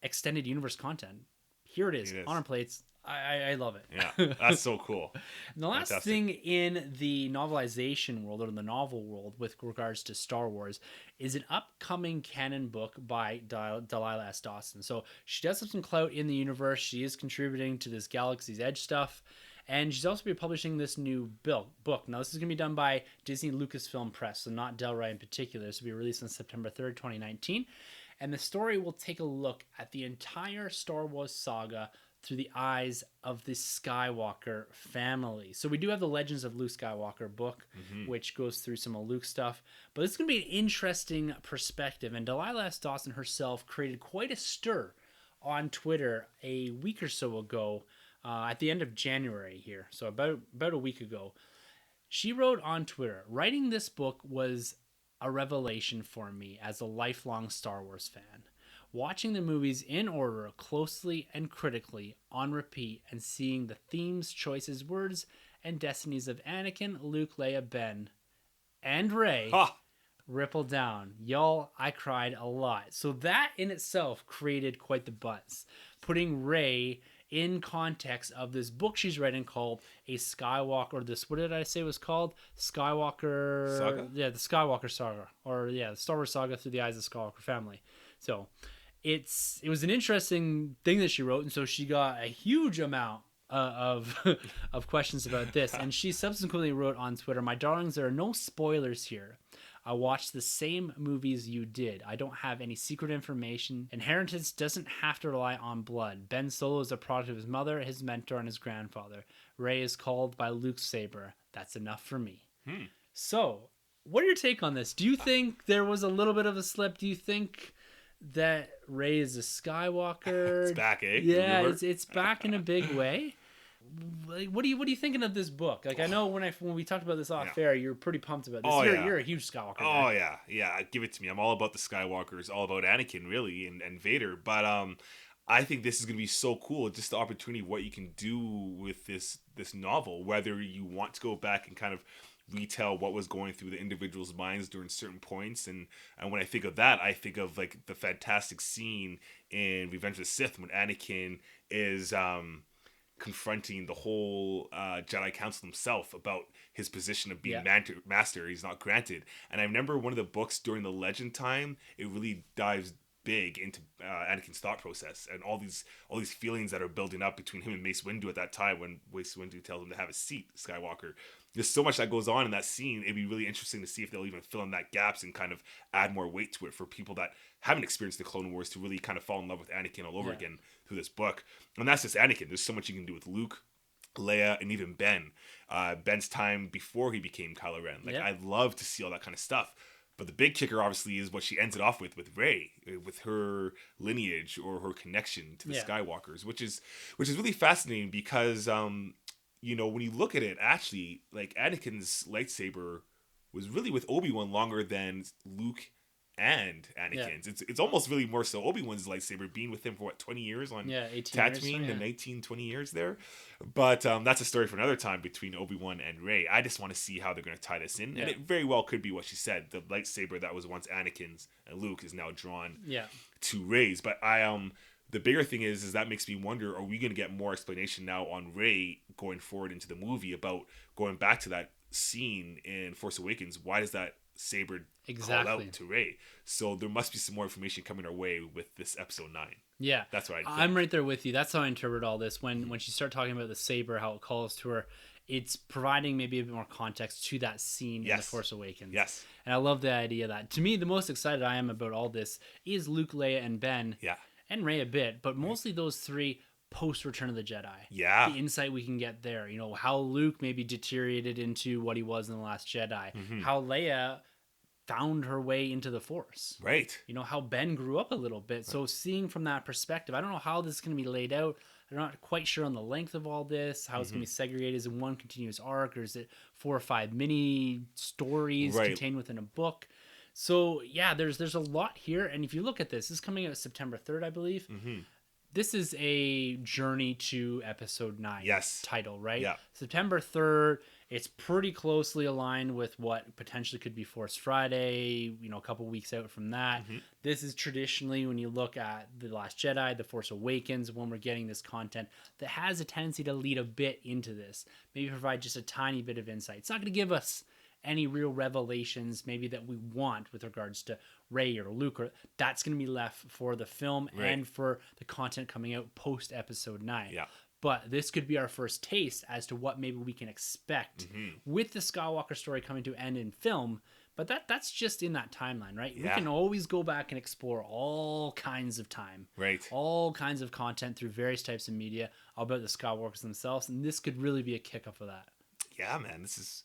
extended universe content. Here it is on our plates. I love it. Yeah, that's so cool. And the last thing in the novelization world, or the novel world, with regards to Star Wars, is an upcoming canon book by Delilah S. Dawson. So she does have some clout in the universe. She is contributing to this Galaxy's Edge stuff. And she's also be publishing this new book. Now, this is going to be done by Disney Lucasfilm Press, so not Del Rey in particular. This will be released on September 3rd, 2019. And the story will take a look at the entire Star Wars saga through the eyes of the Skywalker family. So we do have the Legends of Luke Skywalker book, which goes through some of Luke's stuff. But it's going to be an interesting perspective. And Delilah S. Dawson herself created quite a stir on Twitter a week or so ago, at the end of January here. So about a week ago. She wrote on Twitter, "Writing this book was a revelation for me as a lifelong Star Wars fan. Watching the movies in order, closely and critically, on repeat, and seeing the themes, choices, words, and destinies of Anakin, Luke, Leia, Ben, and Rey ripple down. Y'all, I cried a lot." So that in itself created quite the buzz, putting Rey in context of this book she's writing called A Skywalker, or this, what did I say it was called? Skywalker Saga? Yeah, the Skywalker Saga, or the Star Wars Saga through the eyes of the Skywalker family. So it was an interesting thing that she wrote, and so she got a huge amount of questions about this. And she subsequently wrote on Twitter, "My darlings, there are no spoilers here. I watched the same movies you did. I don't have any secret information. Inheritance doesn't have to rely on blood. Ben Solo is a product of his mother, his mentor, and his grandfather. Rey is called by Luke's saber. That's enough for me." So, what are your take on this? Do you think there was a little bit of a slip? Do you think that Rey is a Skywalker? It's back, eh? Yeah, it's back in a big way. Like, what are you thinking of this book? Like, I know when we talked about this off air, you're pretty pumped about this. You're a huge Skywalker guy. Yeah. Give it to me. I'm all about the Skywalkers, all about Anakin, really, and Vader. But I think this is going to be so cool. Just the opportunity, what you can do with this novel, whether you want to go back and kind of retell what was going through the individual's minds during certain points. And when I think of that, I think of like the fantastic scene in Revenge of the Sith when Anakin is confronting the whole Jedi Council himself about his position of being master. He's not granted. And I remember one of the books during the Legend time, it really dives big into Anakin's thought process and all these feelings that are building up between him and Mace Windu at that time when Mace Windu tells him to have a seat, Skywalker. There's so much that goes on in that scene. It'd be really interesting to see if they'll even fill in that gaps and kind of add more weight to it for people that haven't experienced the Clone Wars to really kind of fall in love with Anakin all over again through this book. And that's just Anakin. There's so much you can do with Luke, Leia, and even Ben. Ben's time before he became Kylo Ren. I'd love to see all that kind of stuff. But the big kicker, obviously, is what she ends it off with Rey, with her lineage or her connection to the Skywalkers, which is really fascinating because, when you look at it, actually, like Anakin's lightsaber was really with Obi-Wan longer than Luke and Anakin's. It's almost really more so Obi-Wan's lightsaber being with him for 20 years on 18 Tatooine, years, 19, 20 years there. But that's a story for another time between Obi-Wan and Rey. I just want to see how they're going to tie this in. And it very well could be what she said. The lightsaber that was once Anakin's and Luke is now drawn to Rey's. But the bigger thing is that makes me wonder: are we going to get more explanation now on Rey going forward into the movie about going back to that scene in Force Awakens? Why does that saber call out to Rey? So there must be some more information coming our way with this episode 9. Yeah, that's what I'm right there with you. That's how I interpret all this. When she started talking about the saber, how it calls to her, it's providing maybe a bit more context to that scene in The Force Awakens. Yes, and I love the idea that, to me, the most excited I am about all this is Luke, Leia, and Ben. Yeah, and Rey a bit, but mostly those three post Return of the Jedi. Yeah, the insight we can get there. You know, how Luke maybe deteriorated into what he was in The Last Jedi. How Leia found her way into the Force. Right. You know, how Ben grew up a little bit. Right. So seeing from that perspective, I don't know how this is going to be laid out. I'm not quite sure on the length of all this, how it's going to be segregated. Is it one continuous arc, or is it 4 or 5 mini stories contained within a book? So yeah, there's a lot here. And if you look at this is coming out September 3rd, I believe. This is a journey to episode 9 title, right? Yeah. September 3rd. It's pretty closely aligned with what potentially could be Force Friday, you know, a couple weeks out from that. This is traditionally, when you look at The Last Jedi, The Force Awakens, when we're getting this content that has a tendency to lead a bit into this. Maybe provide just a tiny bit of insight. It's not going to give us any real revelations maybe that we want with regards to Rey or Luke. Or that's going to be left for the film and for the content coming out post episode 9. Yeah. But this could be our first taste as to what maybe we can expect with the Skywalker story coming to end in film. But that's just in that timeline, right? Yeah. We can always go back and explore all kinds of time. Right. All kinds of content through various types of media about the Skywalkers themselves. And this could really be a kickoff of that. Yeah, man. This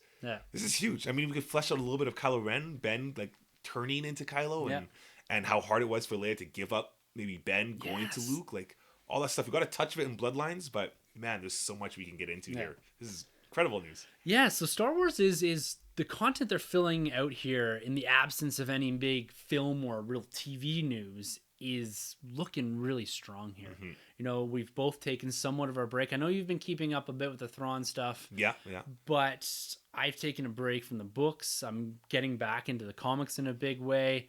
is huge. I mean, we could flesh out a little bit of Kylo Ren, Ben, like, turning into Kylo, and how hard it was for Leia to give up maybe Ben going to Luke. Like, all that stuff. We got a touch of it in Bloodlines, but man, there's so much we can get into here. This is incredible news. Yeah, so Star Wars is the content they're filling out here in the absence of any big film or real TV news is looking really strong here. You know, we've both taken somewhat of our break. I know you've been keeping up a bit with the Thrawn stuff. Yeah. But I've taken a break from the books. I'm getting back into the comics in a big way.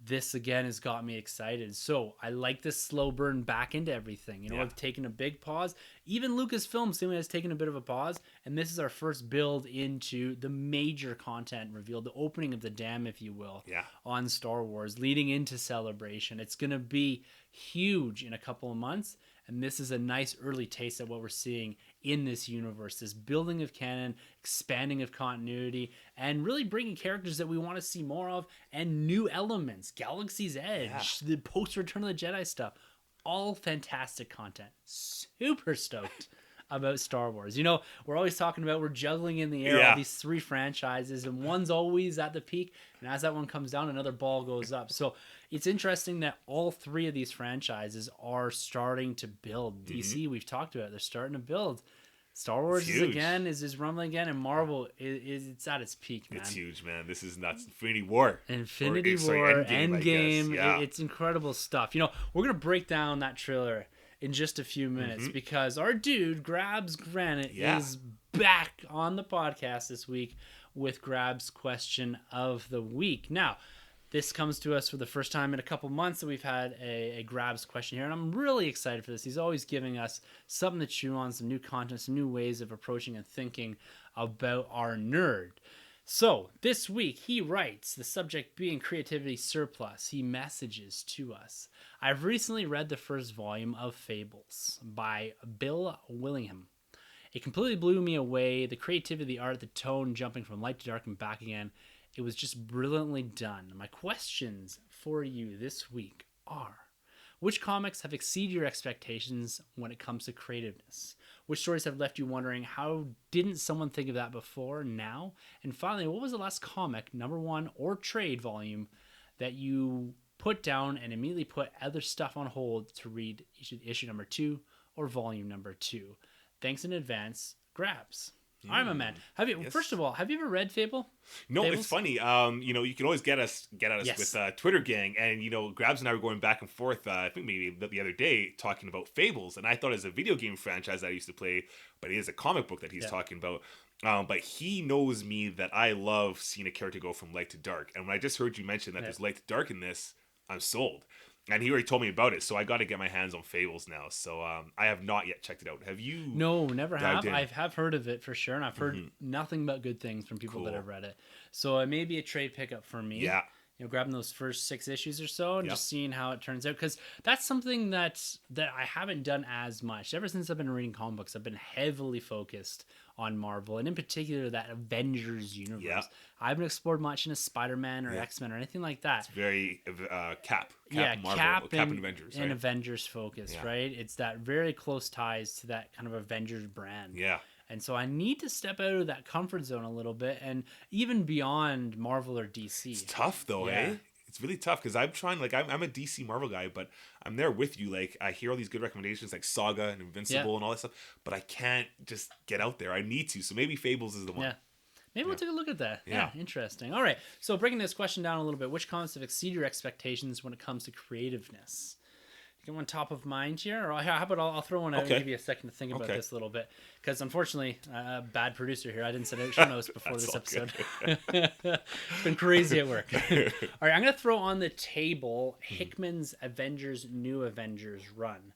This again has got me excited. So I like this slow burn back into everything. You know, I've taken a big pause. Even Lucasfilm seemingly has taken a bit of a pause. And this is our first build into the major content reveal, the opening of the dam, if you will, on Star Wars, leading into Celebration. It's going to be huge in a couple of months. And this is a nice early taste of what we're seeing in this universe, this building of canon, expanding of continuity, and really bringing characters that we want to see more of, and new elements, Galaxy's Edge, the post-Return of the Jedi stuff. All fantastic content. Super stoked about Star Wars. You know, we're always talking about we're juggling in the air all these 3 franchises, and one's always at the peak, and as that one comes down, another ball goes up. So it's interesting that all 3 of these franchises are starting to build. DC, we've talked about it, they're starting to build. Star Wars is rumbling again, and Marvel it's at its peak, man. It's huge, man. This is nuts. Infinity War, Endgame. It's incredible stuff. You know, we're gonna break down that trailer in just a few minutes because our dude Grabs Granite is back on the podcast this week with Grabs question of the week. Now, this comes to us for the first time in a couple months that we've had a Grabs question here, and I'm really excited for this. He's always giving us something to chew on, some new content, some new ways of approaching and thinking about our nerd. So, this week, he writes, the subject being creativity surplus. He messages to us. I've recently read the first volume of Fables by Bill Willingham. It completely blew me away. The creativity, the art, the tone, jumping from light to dark and back again. It was just brilliantly done. My questions for you this week are: which comics have exceeded your expectations when it comes to creativeness? Which stories have left you wondering, how didn't someone think of that before, now? And finally, what was the last comic, number 1 or trade volume, that you put down and immediately put other stuff on hold to read issue number 2 or volume number 2? Thanks in advance, Grabs. I'm a man. First of all, have you ever read Fable? No, Fables? It's funny. You know, you can always get at us with Twitter gang, and you know, Grabs and I were going back and forth. I think maybe the other day talking about Fables, and I thought it was a video game franchise that I used to play, but it is a comic book that he's talking about. But he knows me that I love seeing a character go from light to dark, and when I just heard you mention that there's light to dark in this, I'm sold. And he already told me about it, so I got to get my hands on Fables now. So I have not yet checked it out. Have you? No, never have. I have heard of it for sure, and I've heard nothing but good things from people that have read it. So it may be a trade pickup for me. Yeah. Grabbing those first 6 issues or so and just seeing how it turns out, because that's something that I haven't done as much. Ever since I've been reading comic books, I've been heavily focused on Marvel, and in particular that Avengers universe. Yeah. I haven't explored much into Spider-Man or X-Men or anything like that. It's very Cap Marvel, Cap and Avengers, right? And Avengers focus, right? It's that very close ties to that kind of Avengers brand. Yeah. And so I need to step out of that comfort zone a little bit, and even beyond Marvel or DC. It's tough though, eh? It's really tough because I'm trying, like, I'm a DC Marvel guy, but I'm there with you. Like, I hear all these good recommendations like Saga and Invincible and all that stuff, but I can't just get out there. I need to. So maybe Fables is the one. Yeah. Maybe we'll take a look at that. Yeah, interesting. All right. So breaking this question down a little bit, which comics have exceeded your expectations when it comes to creativeness? Get one top of mind here, or how about I'll throw one out and give you a second to think about this a little bit, because unfortunately, bad producer here. I didn't send out show notes before this episode. It's been crazy at work. All right, I'm gonna throw on the table Hickman's Avengers New Avengers run,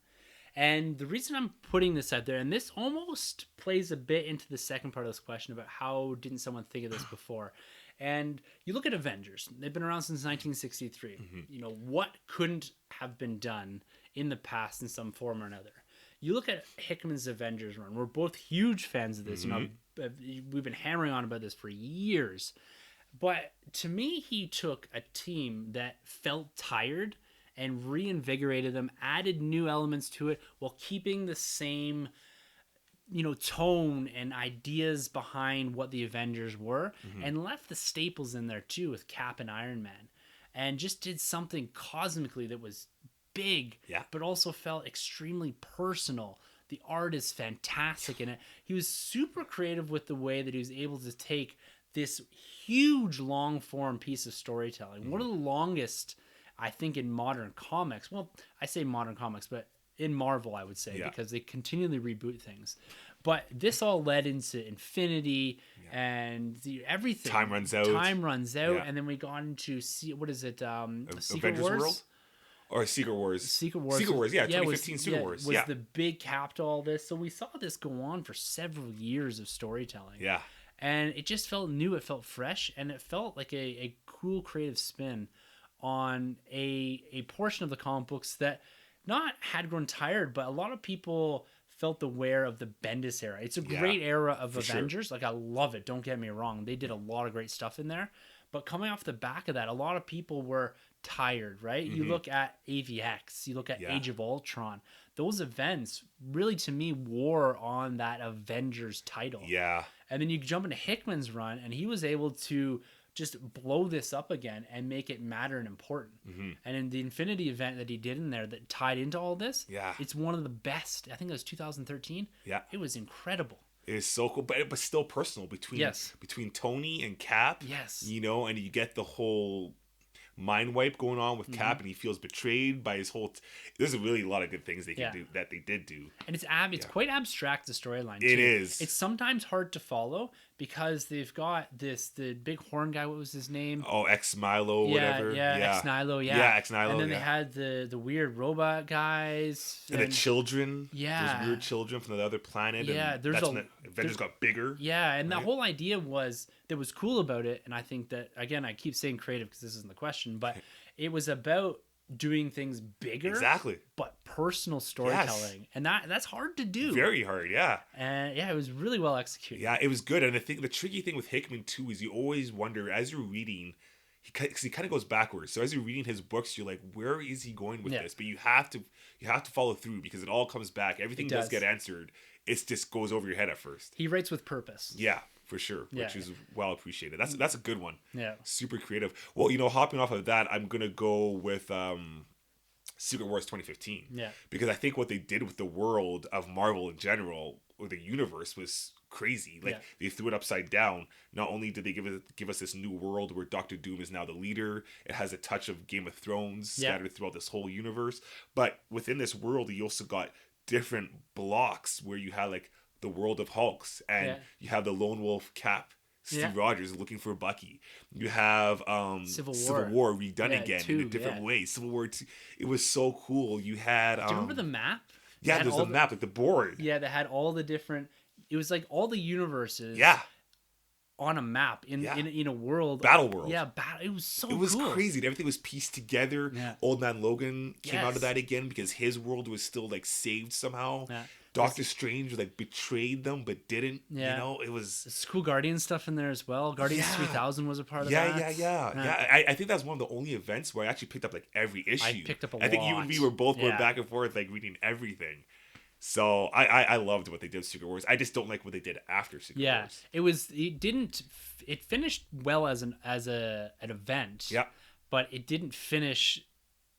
and the reason I'm putting this out there, and this almost plays a bit into the second part of this question about how didn't someone think of this before. And you look at Avengers, they've been around since 1963. You know, what couldn't have been done in the past in some form or another? You look at Hickman's Avengers run. We're both huge fans of this. You know, we've been hammering on about this for years. But to me, he took a team that felt tired and reinvigorated them, added new elements to it while keeping the same, you know, tone and ideas behind what the Avengers were, and left the staples in there too with Cap and Iron Man, and just did something cosmically that was big, but also felt extremely personal. The art is fantastic in it. He was super creative with the way that he was able to take this huge long form piece of storytelling, one of the longest, I think, in modern comics. Well, I say modern comics, but in Marvel, I would say, because they continually reboot things. But this all led into Infinity and everything. Time runs out. And then we got into, what is it? Secret Avengers Wars? World? Or Secret Wars. Secret Wars, 2015 Secret Wars. Was the big cap to all this. So we saw this go on for several years of storytelling. Yeah. And it just felt new, it felt fresh, and it felt like a cool creative spin on a portion of the comic books that not had grown tired, but a lot of people felt aware of the Bendis era. It's a great era of Avengers. Like, I love it. Don't get me wrong. They did a lot of great stuff in there. But coming off the back of that, a lot of people were tired, right? You look at AVX, you look at Age of Ultron. Those events really, to me, wore on that Avengers title. Yeah. And then you jump into Hickman's run, and he was able to just blow this up again and make it matter and important. And in the Infinity event that he did in there that tied into all this, it's one of the best. I think it was 2013. Yeah. It was incredible. It is so cool, but still personal between Tony and Cap. Yes. You know, and you get the whole mind wipe going on with Cap, and he feels betrayed by his whole there's really a lot of good things they can do that they did do, and it's quite abstract, the storyline. It is. It's sometimes hard to follow because they've got the big horn guy. What was his name? Ex Milo, whatever. Ex Nihilo. Ex Nihilo. And then they had the weird robot guys and the children. Those weird children from the other planet. And there's that's when the Avengers got bigger. And the whole idea that was cool about it, and I think that, again, I keep saying creative because this isn't the question, but it was about doing things bigger, but personal storytelling, and that's hard to do. Very hard, And it was really well executed. Yeah, it was good. And I think the tricky thing with Hickman too is you always wonder as you're reading, because he kind of goes backwards. So as you're reading his books, you're like, where is he going with this? But you have to follow through because it all comes back. Everything does get answered. It just goes over your head at first. He writes with purpose. Yeah. For sure, which is well appreciated. That's a good one. Yeah, super creative. Well, hopping off of that, I'm gonna go with Secret Wars 2015. Yeah, because I think what they did with the world of Marvel in general, or the universe, was crazy. Like they threw it upside down. Not only did they give us this new world where Doctor Doom is now the leader, it has a touch of Game of Thrones scattered throughout this whole universe. But within this world, you also got different blocks where you had like the world of Hulks, and you have the Lone Wolf Cap Steve Rogers looking for Bucky. You have Civil War redone again in a different way. Civil War 2. It was so cool. You had... Do you remember the map? Yeah, there's a map, like the board. Yeah, that had all the different... It was like all the universes... Yeah. On a map in a world, battle world. Yeah, it was so cool. It was crazy. Everything was pieced together. Yeah. Old Man Logan came out of that again because his world was still like saved somehow. Yeah. Doctor Strange like betrayed them but didn't. Yeah. You know, it was cool Guardian stuff in there as well. Guardians 3000 was a part of that. Yeah. I think that's one of the only events where I actually picked up like every issue. I picked up a lot. I think you and me were both going back and forth like reading everything. So I loved what they did with Secret Wars. I just don't like what they did after Secret Wars. It finished well as an event. Yeah. But it didn't finish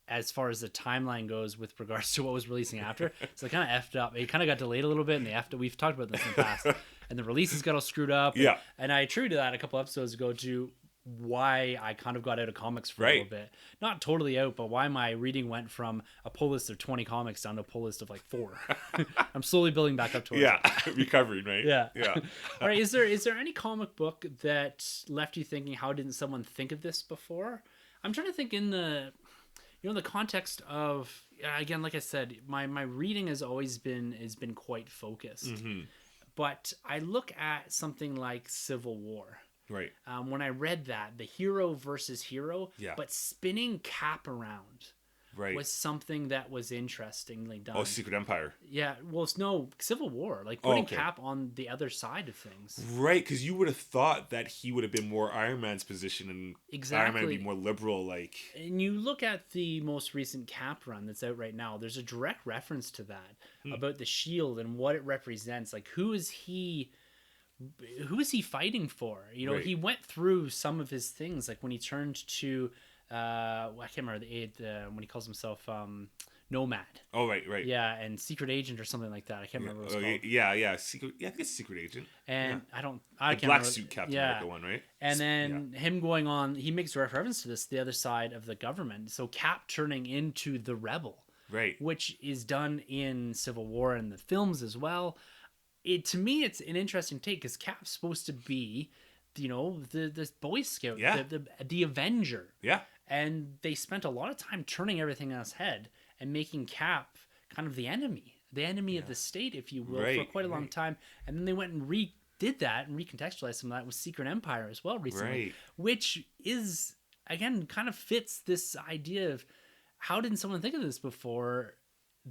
as far as the timeline goes with regards to what was releasing after. So it kind of effed up. It kind of got delayed a little bit, and we've talked about this in the past. And the releases got all screwed up. Yeah. And I attributed that a couple episodes ago to why I kind of got out of comics for a little bit. Not totally out, but why my reading went from a pull list of 20 comics down to a pull list of like 4. I'm slowly building back up towards it. Recovering, right? Yeah. All right, is there any comic book that left you thinking, how didn't someone think of this before? I'm trying to think in the context of, again, like I said, my reading has always been quite focused. Mm-hmm. But I look at something like Civil War. Right. When I read that, the hero versus hero, but spinning Cap around was something that was interestingly done. Oh, Secret Empire. Yeah. Well, it's no Civil War, like putting Cap on the other side of things. Right, because you would have thought that he would have been more Iron Man's position and Iron Man would be more liberal. Like, and you look at the most recent Cap run that's out right now, there's a direct reference to that about the shield and what it represents. Like, who is he fighting for? You know, he went through some of his things, like when he turned to I can't remember when he calls himself Nomad. Oh, right. Yeah, and Secret Agent or something like that. I can't remember what it's called. Yeah. Secret. Yeah, I think it's Secret Agent. And I can't Black remember. Suit Captain America one, right? And then him going on, he makes a reference to this, the other side of the government. So Cap turning into the rebel, right? Which is done in Civil War and the films as well. To me, it's an interesting take because Cap's supposed to be, the Boy Scout, the Avenger. Yeah. And they spent a lot of time turning everything on its head and making Cap kind of the enemy of the state, if you will, for quite a long time. And then they went and redid that and recontextualized some of that with Secret Empire as well recently, which is, again, kind of fits this idea of how didn't someone think of this before,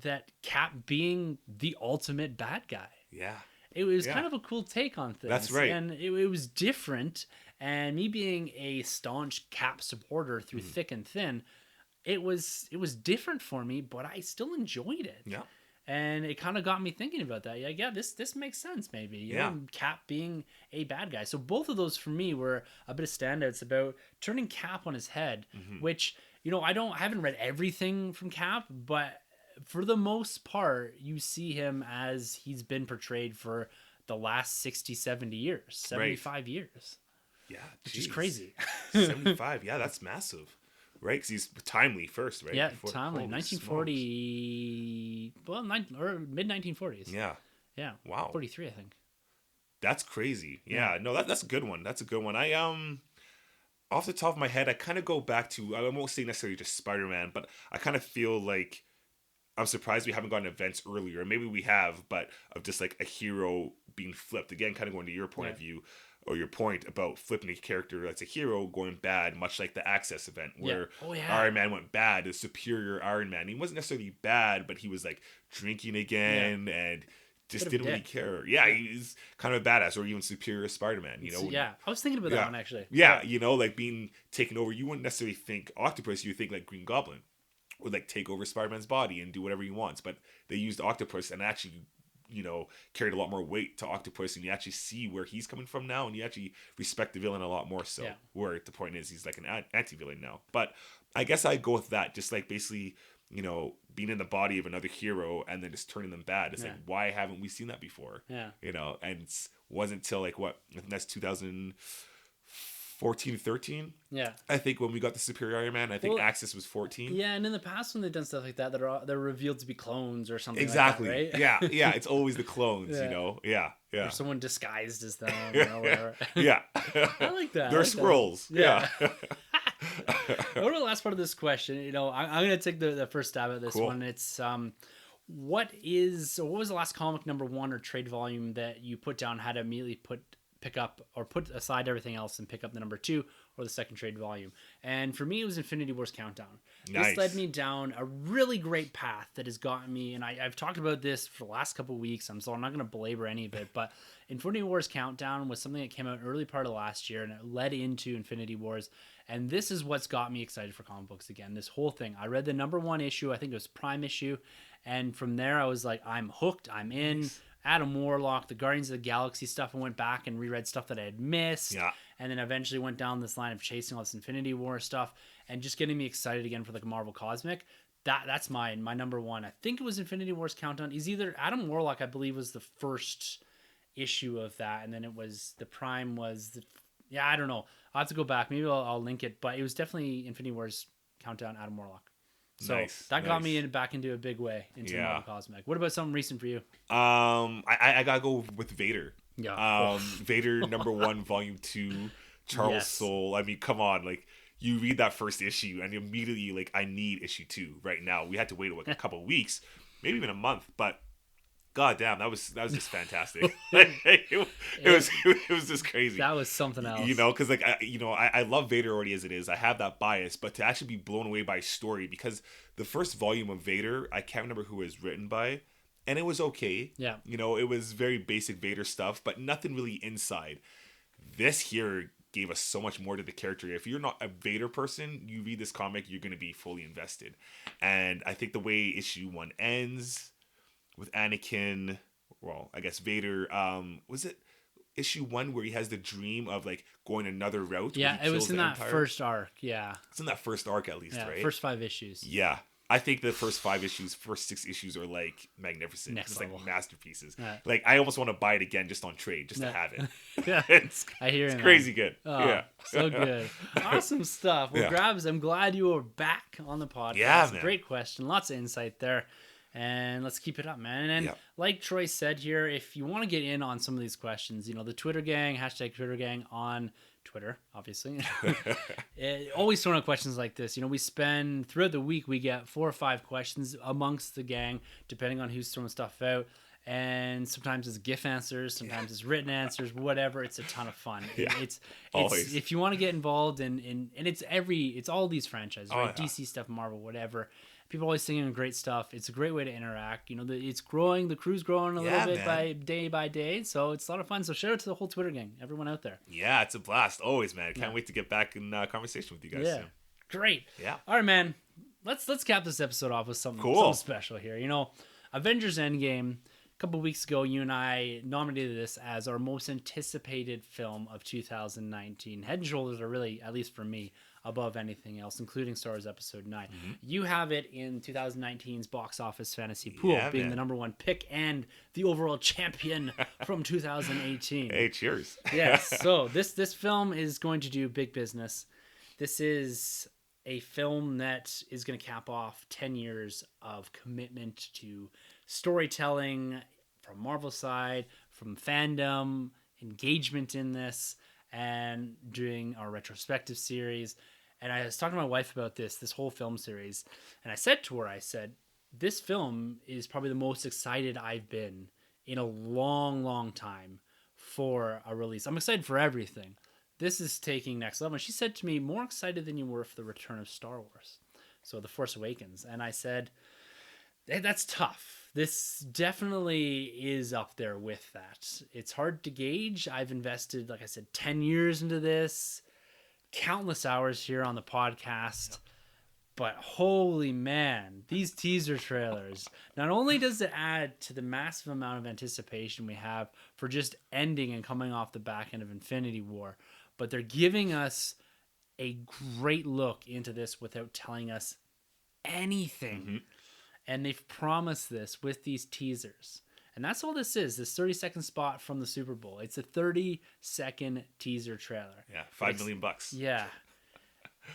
that Cap being the ultimate bad guy. Yeah. It was kind of a cool take on things. That's right. And it was different. And me being a staunch Cap supporter through thick and thin, it was different for me, but I still enjoyed it. Yeah. And it kind of got me thinking about that. Yeah, this makes sense maybe. You know, Cap being a bad guy. So both of those for me were a bit of standouts about turning Cap on his head, which, I haven't read everything from Cap, but for the most part, you see him as he's been portrayed for the last 60, 70 years, 75 years. Yeah, which is crazy. 75, yeah, that's massive. Right, because he's timely first, right? Yeah, timely. 1940, mid-1940s. Yeah. Wow. 43, I think. That's crazy. Yeah, no, that's a good one. That's a good one. I off the top of my head, I kind of go back to, I won't say necessarily just Spider-Man, but I kind of feel like I'm surprised we haven't gotten events earlier. Maybe we have, but of just like a hero being flipped. Again, kind of going to your point of view, or your point about flipping a character that's a hero going bad, much like the Access event where Iron Man went bad, a superior Iron Man. He wasn't necessarily bad, but he was like drinking again and just didn't really care. Yeah, he's kind of a badass, or even superior Spider-Man, I was thinking about that one actually. Yeah, like being taken over. You wouldn't necessarily think Octopus, you would think like Green Goblin would like take over Spider-Man's body and do whatever he wants, but they used Octopus and actually carried a lot more weight to Octopus, and you actually see where he's coming from now, and you actually respect the villain a lot more so, where the point is he's like an anti-villain now. But I guess I'd go with that, just like basically, being in the body of another hero and then just turning them bad. It's like, why haven't we seen that before? Yeah. And it wasn't until like, what, I think that's 2004 14, 13. Yeah. I think when we got the Superior Iron Man, I think Axis was 14. Yeah, and in the past when they've done stuff like that, they're revealed to be clones or something exactly. like that, right? Yeah. It's always the clones, Yeah. Or someone disguised as them, whatever. Yeah. I like that. They're squirrels. Yeah. What about the last part of this question? I'm going to take the first stab at this one. It's what was the last comic number one or trade volume that you put down, had to immediately pick up or put aside everything else and pick up the number two or the second trade volume? And for me, it was Infinity Wars Countdown. Nice. This led me down a really great path that has gotten me, and I've talked about this for the last couple of weeks, so I'm not going to belabor any of it, but Infinity Wars Countdown was something that came out early part of last year, and it led into Infinity Wars, and this is what's got me excited for comic books again, this whole thing. I read the number one issue, I think it was Prime issue, and from there I was like, I'm hooked, I'm in. Nice. Adam Warlock, the Guardians of the Galaxy stuff, and went back and reread stuff that I had missed. Yeah. And then eventually went down this line of chasing all this Infinity War stuff and just getting me excited again for like a Marvel Cosmic. That's my number one. I think it was Infinity Wars Countdown. He's either Adam Warlock, I believe, was the first issue of that, and then it was the Prime was I don't know. I'll have to go back. Maybe I'll link it, but it was definitely Infinity Wars Countdown, Adam Warlock. So that got me back into a big way into Marvel Cosmic. What about something recent for you? I gotta go with Vader. Yeah. Vader number one, volume 2, Charles Soule. I mean, come on, like you read that first issue and immediately like I need issue 2 right now. We had to wait like a couple of weeks, maybe even a month, but god damn, that was just fantastic. it was just crazy. That was something else. Because like I love Vader already as it is. I have that bias, but to actually be blown away by story, because the first volume of Vader, I can't remember who it was written by, and it was okay. Yeah. It was very basic Vader stuff, but nothing really inside. This here gave us so much more to the character. If you're not a Vader person, you read this comic, you're going to be fully invested. And I think the way issue 1 ends with Anakin, well, I guess Vader, was it issue 1 where he has the dream of like going another route? Yeah, it was in that first arc. Yeah, it's in that first arc at least, right? First 5 issues. Yeah, I think the first 6 issues are like magnificent. Next level. Like masterpieces. Like I almost want to buy it again just on trade, just to have it. Yeah, I hear it's crazy good. Oh, so good. Awesome stuff. Well, Grabs, I'm glad you were back on the podcast. Yeah, man. Great question. Lots of insight there. And let's keep it up, man. And like Troy said here, if you want to get in on some of these questions, the Twitter gang, #TwitterGang on Twitter, obviously. Always throwing out questions like this. We spend, throughout the week, we get 4 or 5 questions amongst the gang, depending on who's throwing stuff out. And sometimes it's GIF answers, sometimes it's written answers, whatever. It's a ton of fun. It's always. If you want to get involved in it's all these franchises, right? DC stuff, Marvel, whatever. People always singing great stuff. It's a great way to interact. It's growing. The crew's growing a little bit by day. So it's a lot of fun. So shout out to the whole Twitter gang, everyone out there. Yeah, it's a blast. Always, man. Can't wait to get back in conversation with you guys soon. Great. Yeah. All right, man. Let's cap this episode off with something special here. Avengers Endgame. A couple weeks ago, you and I nominated this as our most anticipated film of 2019. Head and shoulders are really, at least for me, above anything else, including Star Wars Episode 9. Mm-hmm. You have it in 2019's box office fantasy pool, being the number one pick and the overall champion from 2018. Hey, cheers. Yes. So this film is going to do big business. This is a film that is going to cap off 10 years of commitment to storytelling from Marvel side, from fandom, engagement in this, and doing our retrospective series. And I was talking to my wife about this whole film series, and I said to her, this film is probably the most excited I've been in a long, long time for a release. I'm excited for everything. This is taking next level. And she said to me, more excited than you were for the return of Star Wars. So The Force Awakens. And I said, hey, that's tough. This definitely is up there with that. It's hard to gauge. I've invested, like I said, 10 years into this, countless hours here on the podcast. But holy man, these teaser trailers, not only does it add to the massive amount of anticipation we have for just ending and coming off the back end of Infinity War, but they're giving us a great look into this without telling us anything. Mm-hmm. And they've promised this with these teasers. And that's all this is, this 30-second spot from the Super Bowl. It's a 30-second teaser trailer. Yeah, $5 million. Yeah.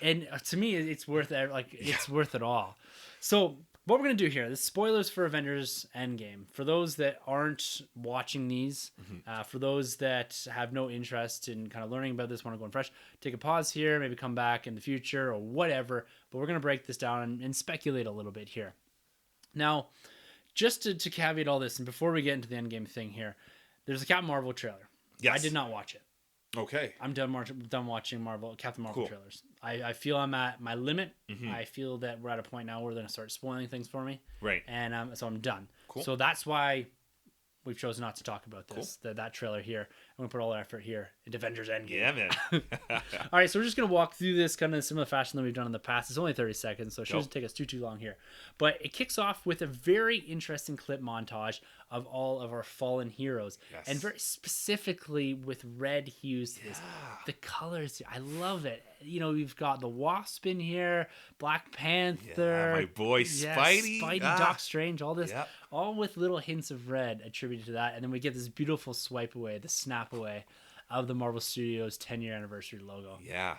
And to me, it's worth it. It's worth it all. So what we're going to do here, the spoilers for Avengers Endgame. For those that aren't watching these, for those that have no interest in kind of learning about this, want to go in fresh, take a pause here, maybe come back in the future or whatever. But we're going to break this down and speculate a little bit here. Now, just to caveat all this, and before we get into the Endgame thing here, there's a Captain Marvel trailer. Yes. I did not watch it. Okay. I'm done watching Captain Marvel trailers. I feel I'm at my limit. I feel that we're at a point now where they're going to start spoiling things for me. Right. And so I'm done. Cool. So that's why we've chosen not to talk about this, that trailer here. I'm going to put all our effort here into Avengers Endgame. Yeah, man. All right, so we're just going to walk through this kind of in a similar fashion that we've done in the past. It's only 30 seconds, so it shouldn't take us too long here. But it kicks off with a very interesting clip montage of all of our fallen heroes. Yes. And very specifically with red hues. Yeah. The colors, I love it. You know, we've got the Wasp in here, Black Panther. My boy Spidey. Spidey, Doc Strange, all this. All with little hints of red attributed to that. And then we get this beautiful swipe away, the snap away of the Marvel Studios 10-year anniversary logo. Yeah.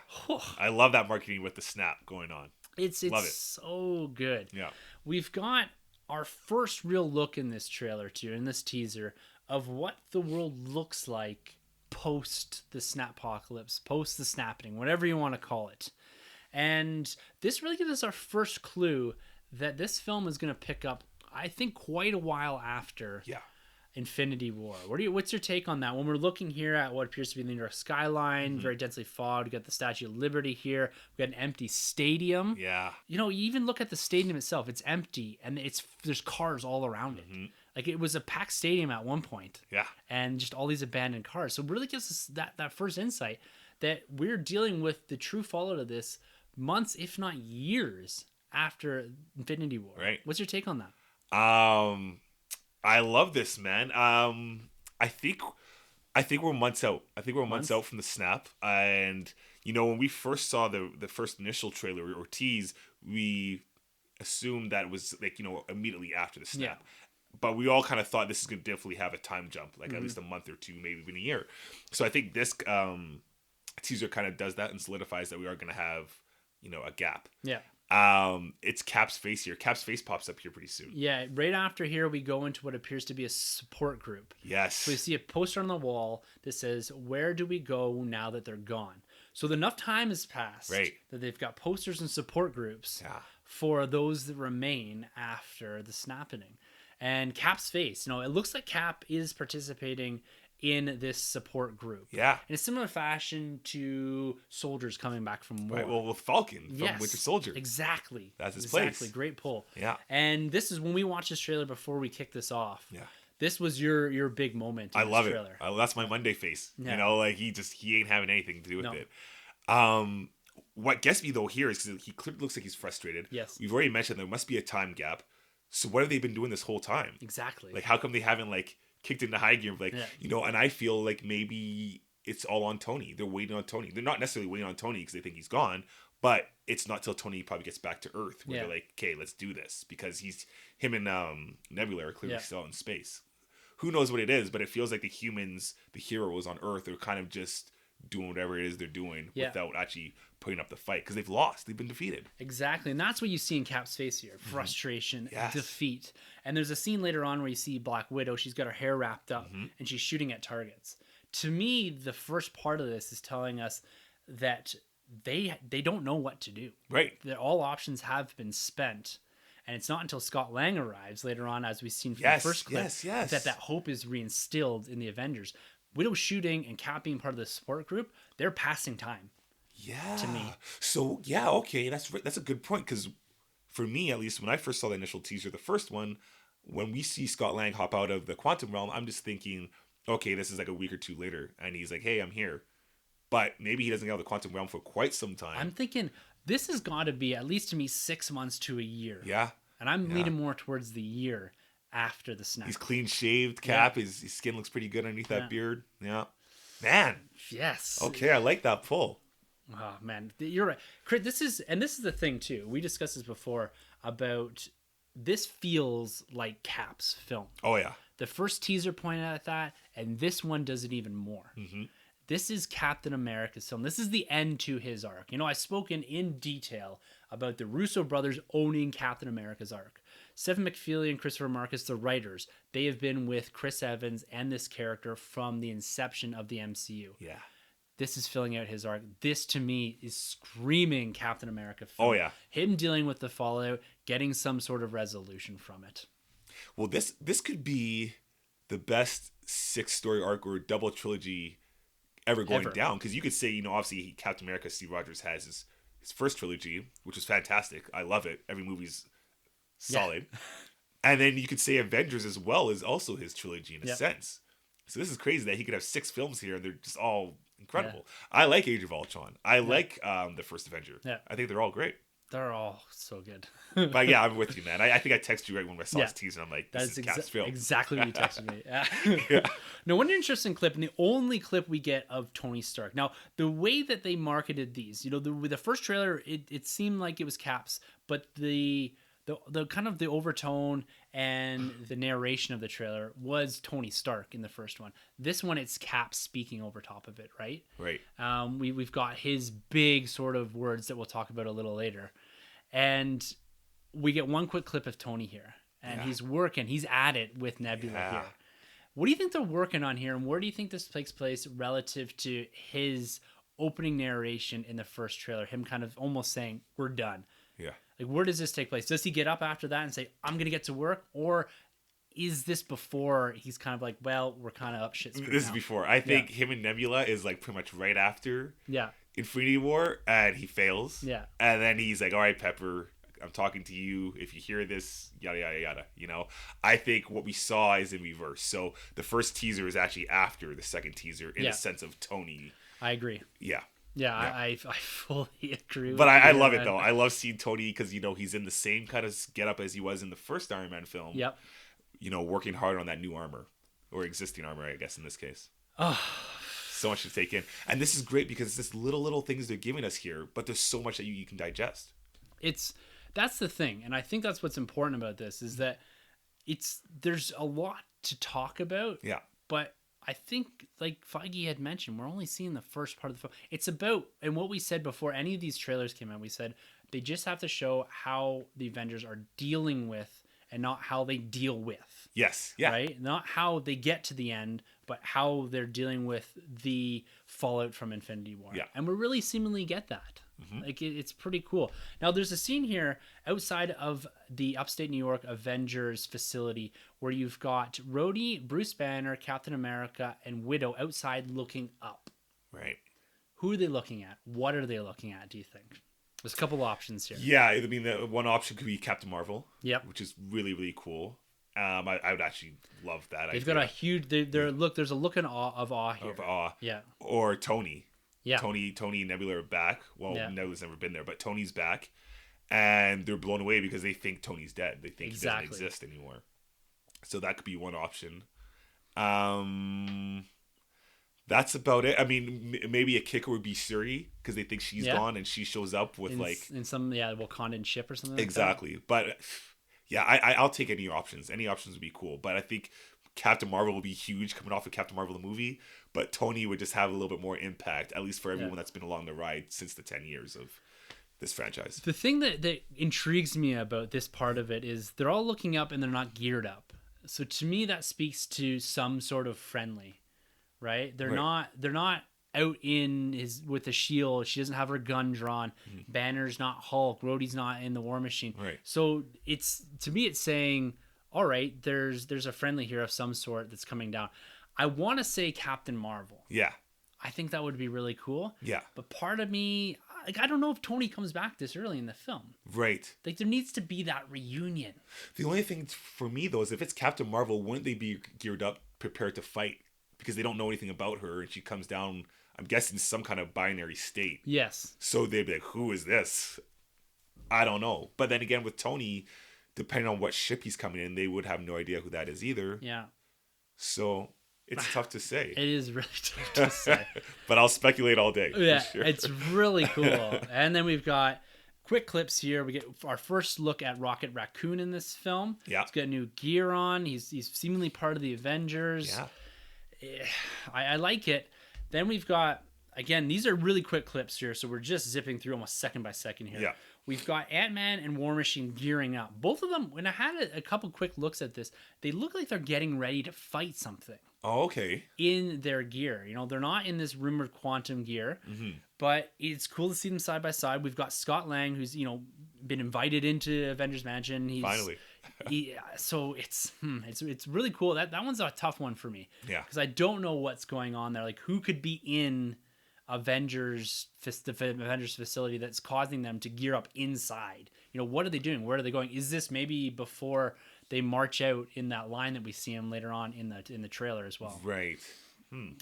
I love that marketing with the snap going on. It's so good. Yeah. We've got our first real look in this trailer too, in this teaser, of what the world looks like post the snappocalypse, post the snapping, whatever you want to call it. And this really gives us our first clue that this film is going to pick up, I think, quite a while after Infinity War. What's your take on that? When we're looking here at what appears to be the New York skyline, very densely fogged, we got the Statue of Liberty here, we got an empty stadium. Yeah. You know, you even look at the stadium itself, it's empty, and there's cars all around it. Like, it was a packed stadium at one point. Yeah. And just all these abandoned cars. So it really gives us that first insight that we're dealing with the true fallout of this months, if not years, after Infinity War. Right. What's your take on that? I love this, man. I think we're months out. I think we're months out from the snap. And, you know, when we first saw the first initial trailer or tease, we assumed that it was, like, you know, immediately after the snap. Yeah. But we all kind of thought this is going to definitely have a time jump, like at least a month or two, maybe even a year. So I think this teaser kind of does that and solidifies that we are going to have, you know, a gap. Yeah. It's Cap's face here. Cap's face pops up here pretty soon. Yeah, right after here, we go into what appears to be a support group. Yes. So we see a poster on the wall that says, "Where do we go now that they're gone?" So enough time has passed that they've got posters and support groups for those that remain after the snapping. And Cap's face, you know, it looks like Cap is participating in this support group. Yeah. In a similar fashion to soldiers coming back from war. Right, well, with Falcon from Winter Soldier. Exactly. That's his place. Exactly. Great pull. Yeah. And this is when we watched this trailer before we kicked this off. Yeah. This was your big moment. I love it. That's my Monday face. Yeah. You know, like he ain't having anything to do with it. What gets me though here is because he clearly looks like he's frustrated. Yes. We've already mentioned there must be a time gap. So what have they been doing this whole time? Exactly. Like, how come they haven't, like, kicked into high gear? Like, you know, and I feel like maybe it's all on Tony. They're waiting on Tony. They're not necessarily waiting on Tony because they think he's gone, but it's not till Tony probably gets back to Earth where they're like, okay, let's do this, because him and Nebula are clearly still in space. Who knows what it is, but it feels like the humans, the heroes on Earth, are kind of just doing whatever it is they're doing without actually putting up the fight, because they've lost, they've been defeated. Exactly. And that's what you see in Cap's face here: frustration, defeat. And there's a scene later on where you see Black Widow. She's got her hair wrapped up and she's shooting at targets. To me, the first part of this is telling us that they don't know what to do. Right. That all options have been spent. And it's not until Scott Lang arrives later on, as we've seen from the first clip, that hope is reinstilled in the Avengers. Widow shooting and Cap being part of the support group, they're passing time. Yeah. To me. So, yeah, okay, that's a good point, because for me, at least, when I first saw the initial teaser, the first one, when we see Scott Lang hop out of the quantum realm, I'm just thinking, okay, this is like a week or two later, and he's like, hey, I'm here. But maybe he doesn't get out of the quantum realm for quite some time. I'm thinking this has got to be, at least to me, 6 months to a year. Yeah. And I'm leaning more towards the year after the snap. He's clean shaved, Cap. His skin looks pretty good underneath that beard. Yeah. Man. Yes. Okay, I like that pull. Oh man, you're right, Chris. This is the thing too. We discussed this before about this feels like Cap's film. Oh yeah. The first teaser pointed at that, and this one does it even more. Mm-hmm. This is Captain America's film. This is the end to his arc. You know, I've spoken in detail about the Russo brothers owning Captain America's arc. Stephen McFeely and Christopher Marcus, the writers, they have been with Chris Evans and this character from the inception of the MCU. Yeah. This is filling out his arc. This, to me, is screaming Captain America film. Oh, yeah. Him dealing with the fallout, getting some sort of resolution from it. Well, this could be the best 6-story arc or double trilogy ever going down. Because you could say, you know, obviously Captain America, Steve Rogers has his first trilogy, which was fantastic. I love it. Every movie's solid. Yeah. And then you could say Avengers as well is also his trilogy in a sense. So this is crazy that he could have 6 films here and they're just all incredible. Yeah. I like Age of Ultron. I like the first Avenger. Yeah. I think they're all great. They're all so good. But yeah, I'm with you, man. I think I texted you right when I saw this teaser. I'm like, this is Cap's film. Exactly what you texted me. Yeah. Now, one interesting clip, and the only clip we get of Tony Stark. Now, the way that they marketed these, you know, the first trailer, it seemed like it was Cap's, but the kind of the overtone and the narration of the trailer was Tony Stark in the first one. This one, it's Cap speaking over top of it, right? Right. We've got his big sort of words that we'll talk about a little later. And we get one quick clip of Tony here. And he's working. He's at it with Nebula here. What do you think they're working on here? And where do you think this takes place relative to his opening narration in the first trailer? Him kind of almost saying, we're done. Yeah. Like, where does this take place? Does he get up after that and say, I'm going to get to work? Or is this before he's kind of like, well, we're kind of up shit screen This is before. I think him and Nebula is like pretty much right after Infinity War, and he fails. Yeah. And then he's like, all right, Pepper, I'm talking to you. If you hear this, yada, yada, yada. You know, I think what we saw is in reverse. So the first teaser is actually after the second teaser in the sense of Tony. I agree. Yeah. Yeah, I fully agree. But I love it, though. I love seeing Tony because, you know, he's in the same kind of getup as he was in the first Iron Man film. Yep. You know, working hard on that new armor. Or existing armor, I guess, in this case. Oh. So much to take in. And this is great because it's just little things they're giving us here. But there's so much that you can digest. That's the thing. And I think that's what's important about this is that there's a lot to talk about. Yeah. But I think, like Feige had mentioned, we're only seeing the first part of the film. It's about, and what we said before any of these trailers came out, we said they just have to show how the Avengers are dealing with and not how they deal with. Yes. Yeah. Right? Not how they get to the end, but how they're dealing with the fallout from Infinity War. Yeah. And we really seemingly get that. Mm-hmm. Like, it's pretty cool. Now, there's a scene here outside of the upstate New York Avengers facility where you've got Rhodey, Bruce Banner, Captain America, and Widow outside looking up. Right. Who are they looking at? What are they looking at, do you think? There's a couple options here. Yeah, I mean, the one option could be Captain Marvel. Yep. Which is really, really cool. I would actually love that. They've got a huge... Look, there's a look of awe here. Of awe. Yeah. Or Tony. Yeah. Tony and Nebula are back. Well, Nebula's never been there, but Tony's back. And they're blown away because they think Tony's dead. They think he doesn't exist anymore. So that could be one option. That's about it. I mean, maybe a kicker would be Shuri because they think she's gone and she shows up with in some Wakandan ship or something. Exactly. Like that. But yeah, I'll take any options. Any options would be cool. But I think Captain Marvel will be huge coming off of Captain Marvel the movie. But Tony would just have a little bit more impact, at least for everyone that's been along the ride since the 10 years of this franchise. The thing that intrigues me about this part of it is they're all looking up and they're not geared up. So to me, that speaks to some sort of friendly, right? They're not out with a shield. She doesn't have her gun drawn. Mm-hmm. Banner's not Hulk. Rhodey's not in the War Machine. Right. So it's saying, all right, there's a friendly here of some sort that's coming down. I want to say Captain Marvel. Yeah. I think that would be really cool. Yeah. But part of me, like, I don't know if Tony comes back this early in the film. Right. Like, there needs to be that reunion. The only thing for me, though, is if it's Captain Marvel, wouldn't they be geared up, prepared to fight? Because they don't know anything about her, and she comes down, I'm guessing, some kind of binary state. Yes. So they'd be like, who is this? I don't know. But then again, with Tony, depending on what ship he's coming in, they would have no idea who that is either. Yeah. So it's tough to say. It is really tough to say. But I'll speculate all day. Yeah, for sure. It's really cool. And then we've got quick clips here. We get our first look at Rocket Raccoon in this film. Yeah. He's got new gear on. He's seemingly part of the Avengers. Yeah. I like it. Then we've got, again, these are really quick clips here, so we're just zipping through almost second by second here. Yeah. We've got Ant-Man and War Machine gearing up. Both of them, when I had a couple quick looks at this, they look like they're getting ready to fight something. Oh, okay. In their gear. You know, they're not in this rumored quantum gear, but it's cool to see them side by side. We've got Scott Lang, who's, you know, been invited into Avengers Mansion. Finally. So it's really cool. That one's a tough one for me. Yeah. Because I don't know what's going on there. Like, who could be in the Avengers facility that's causing them to gear up inside? You know, what are they doing? Where are they going? Is this maybe before they march out in that line that we see them later on in the trailer as well? Right.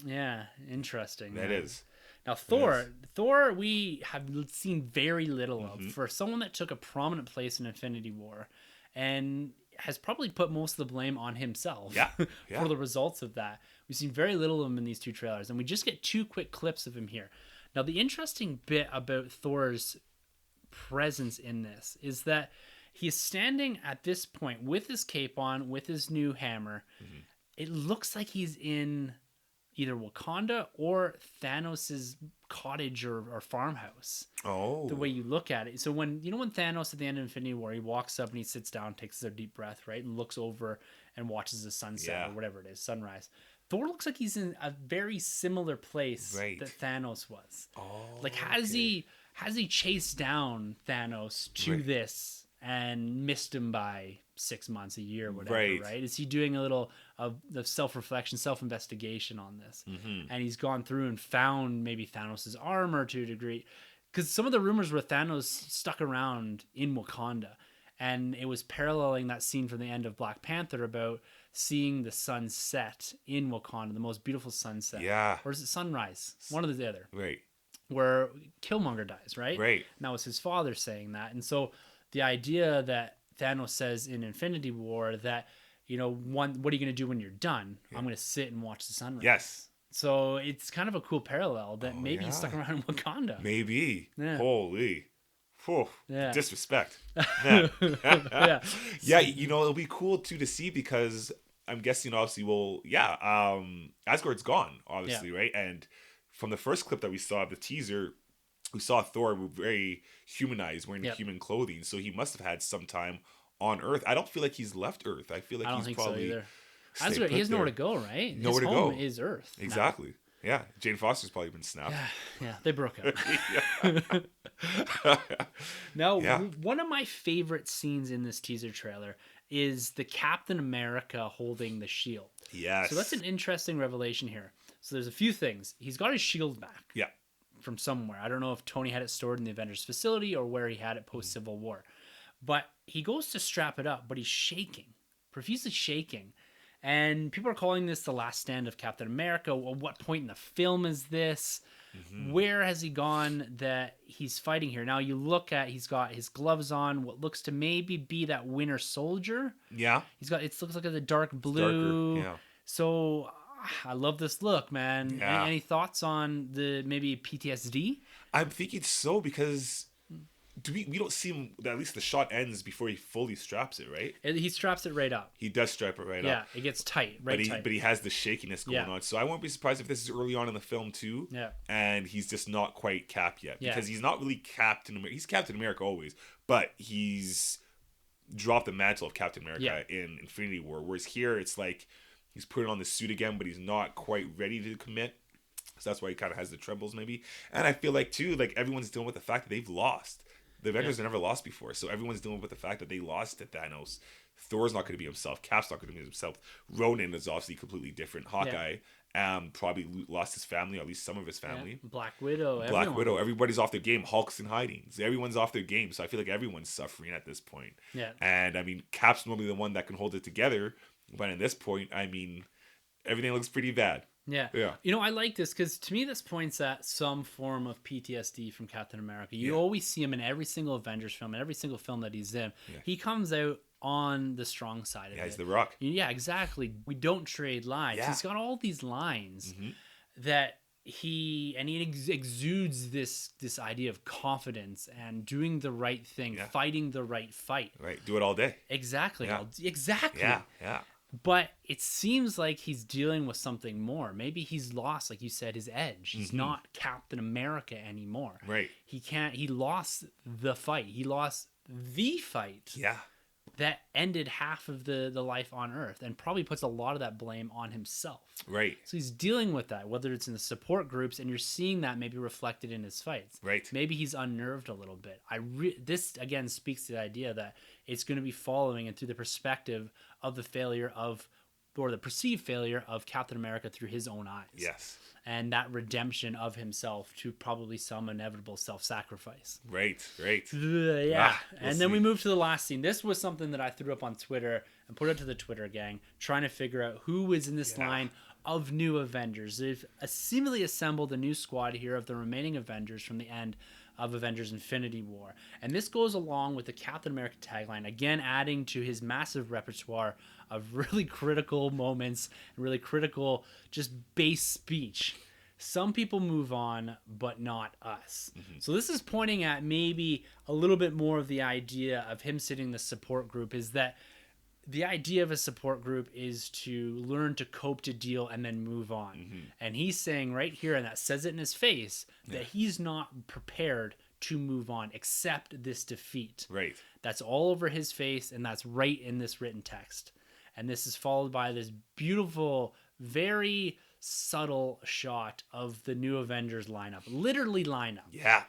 Yeah, interesting. That is. Now Thor, we have seen very little of. For someone that took a prominent place in Infinity War, and has probably put most of the blame on himself for the results of that. We've seen very little of him in these two trailers, and we just get two quick clips of him here. Now, the interesting bit about Thor's presence in this is that he's standing at this point with his cape on, with his new hammer. It looks like he's in either Wakanda or Thanos' cottage or farmhouse. Oh. The way you look at it. So when Thanos at the end of Infinity War, he walks up and he sits down, takes a deep breath, right? And looks over and watches the sunset or whatever it is, sunrise. Thor looks like he's in a very similar place that Thanos was. Oh. Like, has he chased down Thanos to this and missed him by 6 months, a year, whatever, right? Is he doing a little of self-reflection, self-investigation on this? And he's gone through and found maybe Thanos' armor to a degree. Because some of the rumors were Thanos stuck around in Wakanda. And it was paralleling that scene from the end of Black Panther about seeing the sun set in Wakanda, the most beautiful sunset. Yeah. Or is it sunrise? One or the other. Right. Where Killmonger dies, right? Right. And that was his father saying that. And so the idea that Thanos says in Infinity War that, you know, what are you going to do when you're done? I'm going to sit and watch the sunrise. Yes. So it's kind of a cool parallel that maybe he's stuck around in Wakanda. Maybe. Yeah. Holy. Whew. Yeah. Disrespect. Yeah. Yeah, you know, it'll be cool too to see because I'm guessing obviously Asgard's gone, obviously, right? And from the first clip that we saw, the teaser, we saw Thor very humanized, wearing human clothing. So he must have had some time on Earth. I don't feel like he's left Earth. I feel like he's probably... So either. He has nowhere to go, right? Nowhere His to home go. is Earth. Exactly. Now. Yeah. Jane Foster's probably been snapped. Yeah, they broke up. Now, one of my favorite scenes in this teaser trailer is the Captain America holding the shield. Yes. So that's an interesting revelation here. So there's a few things. He's got his shield back. Yeah. From somewhere. I don't know if Tony had it stored in the Avengers facility or where he had it post-Civil War. But he goes to strap it up, but he's shaking. Profusely shaking. And people are calling this the last stand of Captain America. Well, what point in the film is this? Where has he gone that he's fighting here? Now you look at, he's got his gloves on, what looks to maybe be that Winter Soldier. Yeah. It looks like a dark blue. Darker, yeah. So I love this look, man. Yeah. Any thoughts on the maybe PTSD? I'm thinking so because we don't see him, at least the shot ends before he fully straps it, right? He straps it right up. He does strap it right up. Yeah, it gets tight, tight. But he has the shakiness going on. So I won't be surprised if this is early on in the film too. Yeah. And he's just not quite Cap yet. Because he's not really Captain America. He's Captain America always. But he's dropped the mantle of Captain America in Infinity War. Whereas here it's like he's putting on the suit again, but he's not quite ready to commit. So that's why he kind of has the trembles maybe. And I feel like too, like everyone's dealing with the fact that they've lost. The Avengers have never lost before, so everyone's dealing with the fact that they lost to Thanos. Thor's not going to be himself. Cap's not going to be himself. Ronan is obviously completely different. Hawkeye probably lost his family, or at least some of his family. Black Widow. Everybody's off their game. Hulk's in hiding. So everyone's off their game, so I feel like everyone's suffering at this point. Yeah. And, I mean, Cap's normally the one that can hold it together, but at this point, I mean, everything looks pretty bad. Yeah. You know, I like this because to me this points at some form of PTSD from Captain America. You always see him in every single Avengers film, in every single film that he's in. Yeah. He comes out on the strong side of it. Yeah, he's the Rock. Yeah, exactly. We don't trade lines. Yeah. He's got all these lines that he exudes this idea of confidence and doing the right thing, fighting the right fight. Right. Do it all day. Exactly. Yeah. Exactly. Yeah. But it seems like he's dealing with something more. Maybe he's lost, like you said, his edge. He's not Captain America anymore. Right. He lost the fight. He lost the fight. Yeah. That ended half of the life on Earth, and probably puts a lot of that blame on himself. Right. So he's dealing with that, whether it's in the support groups, and you're seeing that maybe reflected in his fights. Right. Maybe he's unnerved a little bit. This again speaks to the idea that it's going to be following and through the perspective of the failure of, or the perceived failure of Captain America through his own eyes. Yes. And that redemption of himself to probably some inevitable self-sacrifice. Right. Yeah. We'll then we move to the last scene. This was something that I threw up on Twitter and put it to the Twitter gang, trying to figure out who is in this line of new Avengers. They've seemingly assembled a new squad here of the remaining Avengers from the end of Avengers Infinity War. And this goes along with the Captain America tagline, again adding to his massive repertoire of really critical moments and really critical just base speech. Some people move on, but not us. So this is pointing at maybe a little bit more of the idea of him sitting in the support group, is that the idea of a support group is to learn to cope, to deal, and then move on. And he's saying right here, and that says it in his face, that he's not prepared to move on, accept this defeat. Right. That's all over his face, and that's right in this written text. And this is followed by this beautiful, very subtle shot of the new Avengers lineup. Literally lineup. Yeah.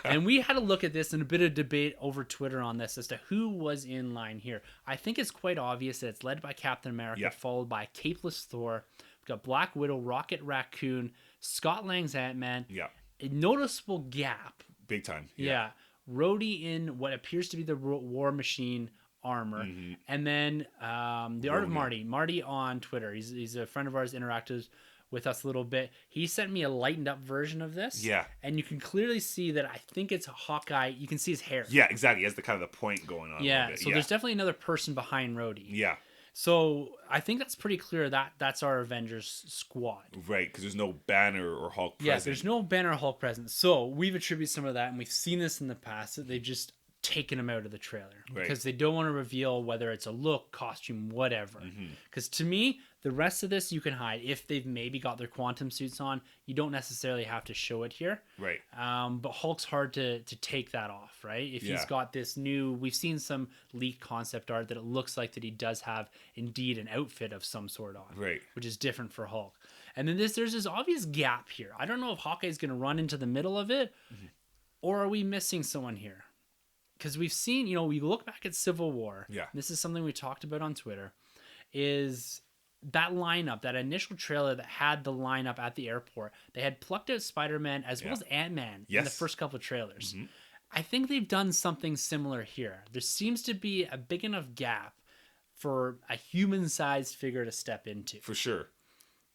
And we had a look at this and a bit of debate over Twitter on this as to who was in line here. I think it's quite obvious that it's led by Captain America, followed by Capeless Thor. We've got Black Widow, Rocket Raccoon, Scott Lang's Ant-Man. Yeah. A noticeable gap. Big time. Yeah. Rhodey in what appears to be the War Machine armor, and then the Art of Marty on Twitter. He's a friend of ours, interacted with us a little bit. He sent me a lightened up version of this. Yeah. And you can clearly see that I think it's Hawkeye. You can see his hair. Yeah, exactly. He has the kind of the point going on. Yeah. So there's definitely another person behind Rhodey. Yeah. So I think that's pretty clear that that's our Avengers squad. Right, because there's no Banner or Hulk present. Yeah, there's no Banner or Hulk present. So we've attributed some of that, and we've seen this in the past, that they've just taken him out of the trailer because they don't want to reveal whether it's a look, costume, whatever. Because to me, the rest of this you can hide. If they've maybe got their quantum suits on, you don't necessarily have to show it here. Right. But Hulk's hard to take that off, right? If he's got this new, we've seen some leaked concept art that it looks like that he does have indeed an outfit of some sort on, right? Which is different for Hulk. And then there's this obvious gap here. I don't know if Hawkeye's going to run into the middle of it, or are we missing someone here? Because we've seen, we look back at Civil War. Yeah. This is something we talked about on Twitter, is that lineup, that initial trailer that had the lineup at the airport. They had plucked out Spider-Man as well as Ant-Man in the first couple of trailers. I think they've done something similar here. There seems to be a big enough gap for a human-sized figure to step into. For sure.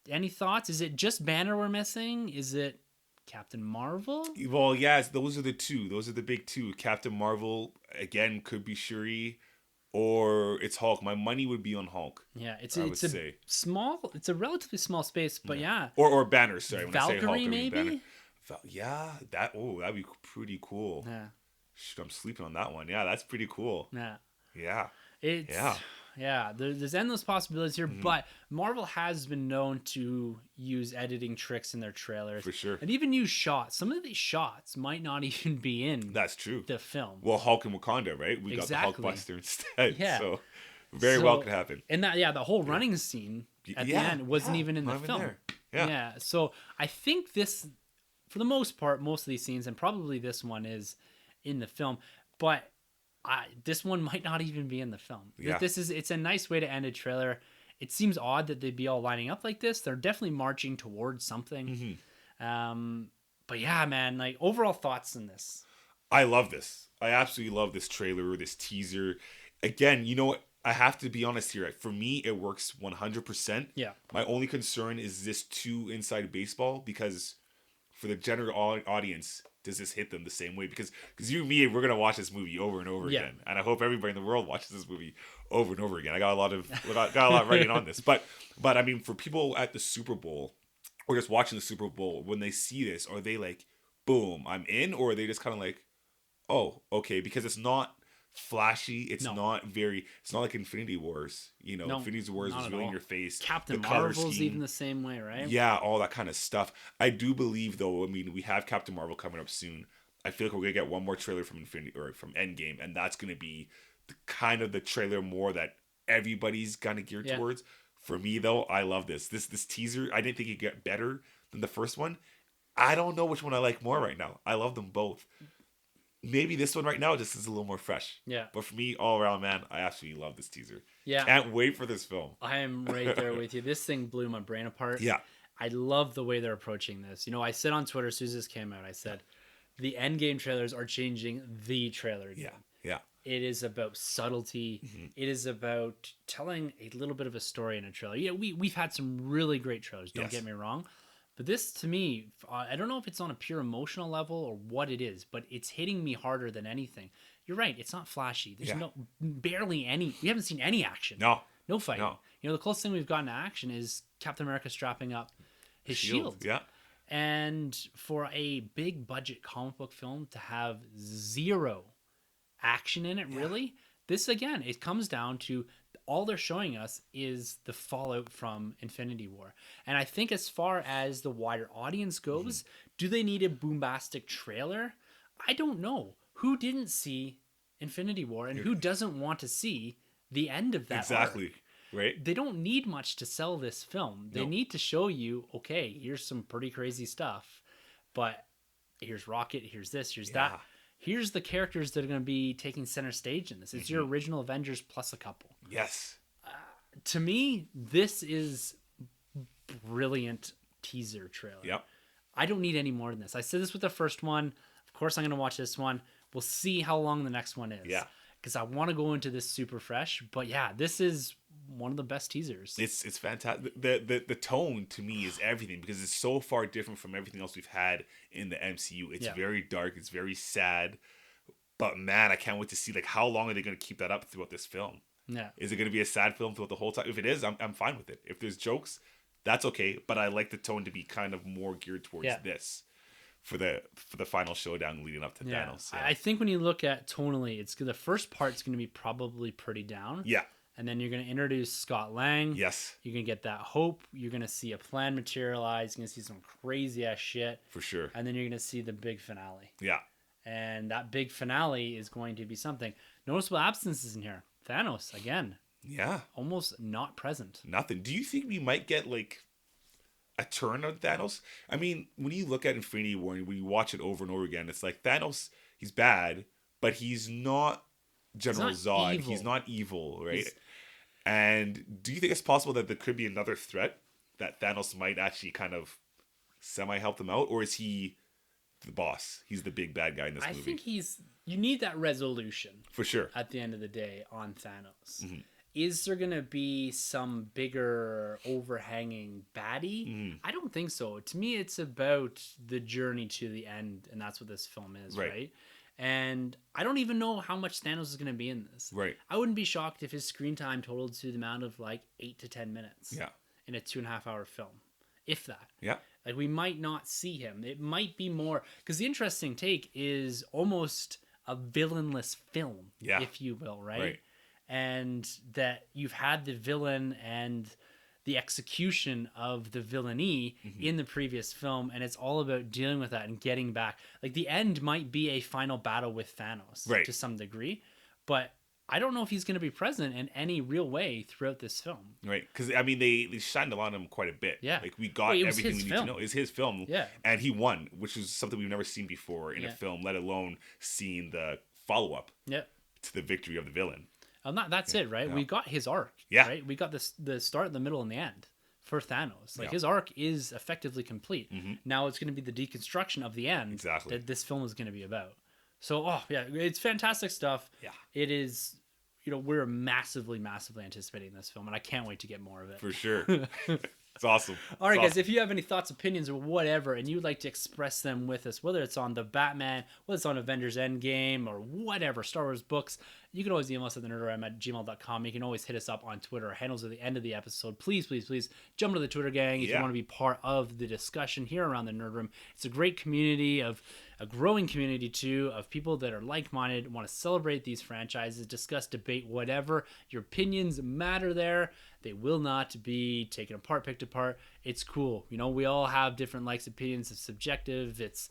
Any thoughts? Is it just Banner we're missing? Is it Captain Marvel? Well, yes, those are the two. Those are the big two. Captain Marvel, again, could be Shuri, or it's Hulk. My money would be on Hulk. Yeah, it's a relatively small space, but Or Banner, sorry. When Valkyrie, I say Hulk, maybe? I mean Banner. That'd be pretty cool. Yeah. Shoot, I'm sleeping on that one. Yeah, that's pretty cool. Yeah. There's endless possibilities here, but Marvel has been known to use editing tricks in their trailers. For sure. And even use shots. Some of these shots might not even be in That's true. the film. Well, Hulk and Wakanda, right? We got the Hulkbuster instead. Yeah. So very well could happen. And the whole running scene at the end wasn't even in the film. There. Yeah. So I think this, for the most part, most of these scenes, and probably this one is in the film, but this one might not even be in the film. Yeah. It's a nice way to end a trailer. It seems odd that they'd be all lining up like this. They're definitely marching towards something. But yeah, man, like overall thoughts on this. I love this. I absolutely love this trailer, this teaser. Again, I have to be honest here. For me, it works 100%. Yeah. My only concern is this too inside baseball, because for the general audience, does this hit them the same way? Because you and me, we're going to watch this movie over and over again. And I hope everybody in the world watches this movie over and over again. I got a lot writing on this. But I mean, for people at the Super Bowl or just watching the Super Bowl, when they see this, are they like, boom, I'm in? Or are they just kind of like, oh, okay, because it's not flashy. It's not like Infinity Wars. You know, Infinity Wars was really in your face. Captain Marvel's even the same way, right? Yeah, all that kind of stuff. I do believe, though, I mean, we have Captain Marvel coming up soon. I feel like we're gonna get one more trailer from from Endgame, and that's gonna be the trailer more that everybody's kind of geared towards. For me, though, I love this teaser. I didn't think it'd get better than the first one. I don't know which one I like more right now. I love them both. Maybe this one right now just is a little more fresh. Yeah. But for me, all around, man, I absolutely love this teaser. Yeah. Can't wait for this film. I am right there with you. This thing blew my brain apart. Yeah. I love the way they're approaching this. You know, I said on Twitter as soon as this came out, I said, the Endgame trailers are changing the trailer game. Yeah. It is about subtlety. Mm-hmm. It is about telling a little bit of a story in a trailer. Yeah, we've had some really great trailers, don't get me wrong. But this, to me, I don't know if it's on a pure emotional level or what it is, but it's hitting me harder than anything. You're right. It's not flashy. There's barely any. We haven't seen any action. No fight. No. You know, the closest thing we've gotten to action is Captain America strapping up his shield. Yeah. And for a big budget comic book film to have zero action in it, really, this, again, it comes down to all they're showing us is the fallout from Infinity War. And I think as far as the wider audience goes, do they need a bombastic trailer? I don't know. Who didn't see Infinity War and who doesn't want to see the end of that Exactly. arc? Right. They don't need much to sell this film. They need to show you, okay, here's some pretty crazy stuff, but here's Rocket, here's this, here's that. Here's the characters that are going to be taking center stage in this. It's your original Avengers plus a couple. Yes. To me, this is brilliant teaser trailer. Yep. I don't need any more than this. I said this with the first one. Of course, I'm going to watch this one. We'll see how long the next one is. Yeah. Because I want to go into this super fresh. But yeah, this is one of the best teasers. It's fantastic. The tone to me is everything because it's so far different from everything else we've had in the MCU. It's very dark. It's very sad. But man, I can't wait to see like how long are they going to keep that up throughout this film? Yeah. Is it going to be a sad film throughout the whole time? If it is, I'm fine with it. If there's jokes, that's okay. But I like the tone to be kind of more geared towards this for the final showdown leading up to Thanos. Yeah. I think when you look at tonally, it's the first part's going to be probably pretty down. Yeah. And then you're going to introduce Scott Lang. Yes. You're going to get that hope. You're going to see a plan materialize. You're going to see some crazy ass shit. For sure. And then you're going to see the big finale. Yeah. And that big finale is going to be something. Noticeable absences in here. Thanos, again. Yeah. Almost not present. Nothing. Do you think we might get like a turn on Thanos? I mean, when you look at Infinity War, when you watch it over and over again, it's like Thanos, he's bad, but he's not General Zod. Evil. He's not evil, right? And do you think it's possible that there could be another threat that Thanos might actually kind of semi-help them out? Or is he the boss? He's the big bad guy in this movie. I think you need that resolution. For sure. At the end of the day on Thanos. Mm-hmm. Is there going to be some bigger overhanging baddie? Mm-hmm. I don't think so. To me, it's about the journey to the end, and that's what this film is, right? And I don't even know how much Thanos is going to be in this. Right. I wouldn't be shocked if his screen time totaled to the amount of like 8 to 10 minutes. Yeah. In a 2.5 hour film, if that. Yeah. Like we might not see him. It might be more because the interesting take is almost a villainless film, if you will, right? And that you've had the villain and the execution of the villainy in the previous film, and it's all about dealing with that and getting back. Like the end might be a final battle with Thanos to some degree, but I don't know if he's going to be present in any real way throughout this film. Right, because I mean they shined a lot on him quite a bit. Yeah, like we got everything we need to know. It's his film. Yeah, and he won, which is something we've never seen before in a film, let alone seeing the follow up. To the victory of the villain. And that's it, right? Yeah. We got his arc. Yeah. Right? We got the start, the middle, and the end for Thanos. Like his arc is effectively complete. Mm-hmm. Now it's going to be the deconstruction of the end that this film is going to be about. So, it's fantastic stuff. Yeah. It is, we're massively, massively anticipating this film, and I can't wait to get more of it. For sure. It's awesome. All right, guys, if you have any thoughts, opinions, or whatever, and you'd like to express them with us, whether it's on the Batman, whether it's on Avengers Endgame, or whatever, Star Wars books, you can always email us at thenerdrm@gmail.com. You can always hit us up on Twitter. Our handles at the end of the episode. Please, please, please jump into the Twitter gang if you want to be part of the discussion here around the Nerd Room. It's a great community, of a growing community too, of people that are like-minded, want to celebrate these franchises, discuss, debate, whatever. Your opinions matter there. They will not be taken apart, picked apart. It's cool. You know, we all have different likes, opinions. It's subjective. It's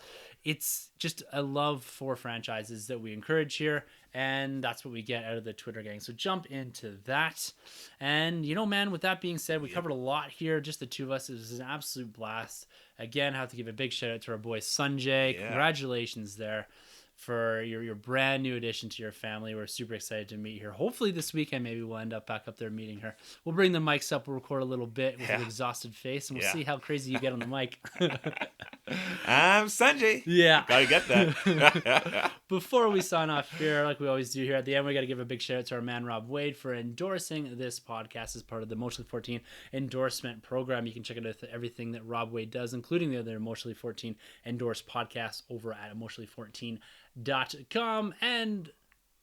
just a love for franchises that we encourage here, and that's what we get out of the Twitter gang. So jump into that. And, you know, man, with that being said, we covered a lot here, just the two of us. It was an absolute blast. Again, I have to give a big shout out to our boy Sanjay. Congratulations there for your brand new addition to your family. We're super excited to meet her. Hopefully this weekend, maybe we'll end up back up there meeting her. We'll bring the mics up. We'll record a little bit with an exhausted face, and we'll see how crazy you get on the mic. I'm Sanjay. Yeah. Gotta get that. Before we sign off here, like we always do here at the end, we got to give a big shout out to our man Rob Wade for endorsing this podcast as part of the Emotionally 14 endorsement program. You can check out everything that Rob Wade does, including the other Emotionally 14 endorsed podcasts over at emotionally14.com. And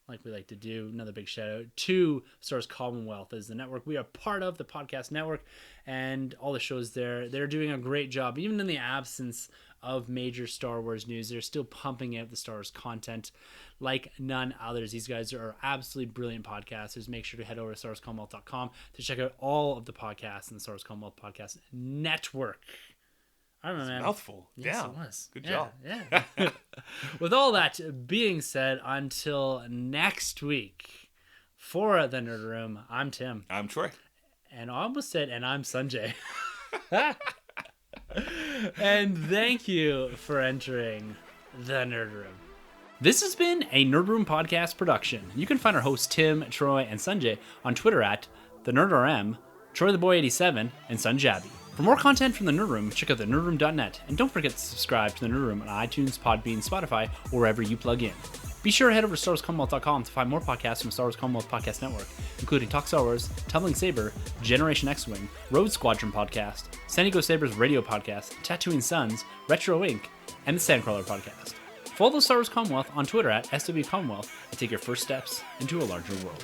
like we like to do, another big shout out to Star Wars Commonwealth as the network. We are part of the podcast network, and all the shows there, they're doing a great job. Even in the absence of major Star Wars news, they're still pumping out the Star Wars content like none others. These guys are absolutely brilliant podcasters. Make sure to head over to StarWarsCommonwealth.com to check out all of the podcasts in the Star Wars Commonwealth Podcast Network. I don't know, man. Mouthful. Yes, it was. Good job. Yeah. With all that being said, until next week, for the Nerd Room, I'm Tim. I'm Troy. And I almost said, and I'm Sanjay. And thank you for entering the Nerd Room. This has been a Nerd Room podcast production. You can find our hosts Tim, Troy, and Sanjay on Twitter at TheNerdRM, TroyTheBoy87, and Sunjabby. For more content from the Nerd Room, check out thenerdroom.net, and don't forget to subscribe to the Nerd Room on iTunes, Podbean, Spotify, or wherever you plug in. Be sure to head over to StarWarsCommonwealth.com to find more podcasts from the Star Wars Commonwealth Podcast Network, including Talk Star Wars, Tumbling Saber, Generation X-Wing, Road Squadron Podcast, San Diego Saber's Radio Podcast, Tatooine Suns, Retro Inc., and the Sandcrawler Podcast. Follow the Star Wars Commonwealth on Twitter at SW Commonwealth and take your first steps into a larger world.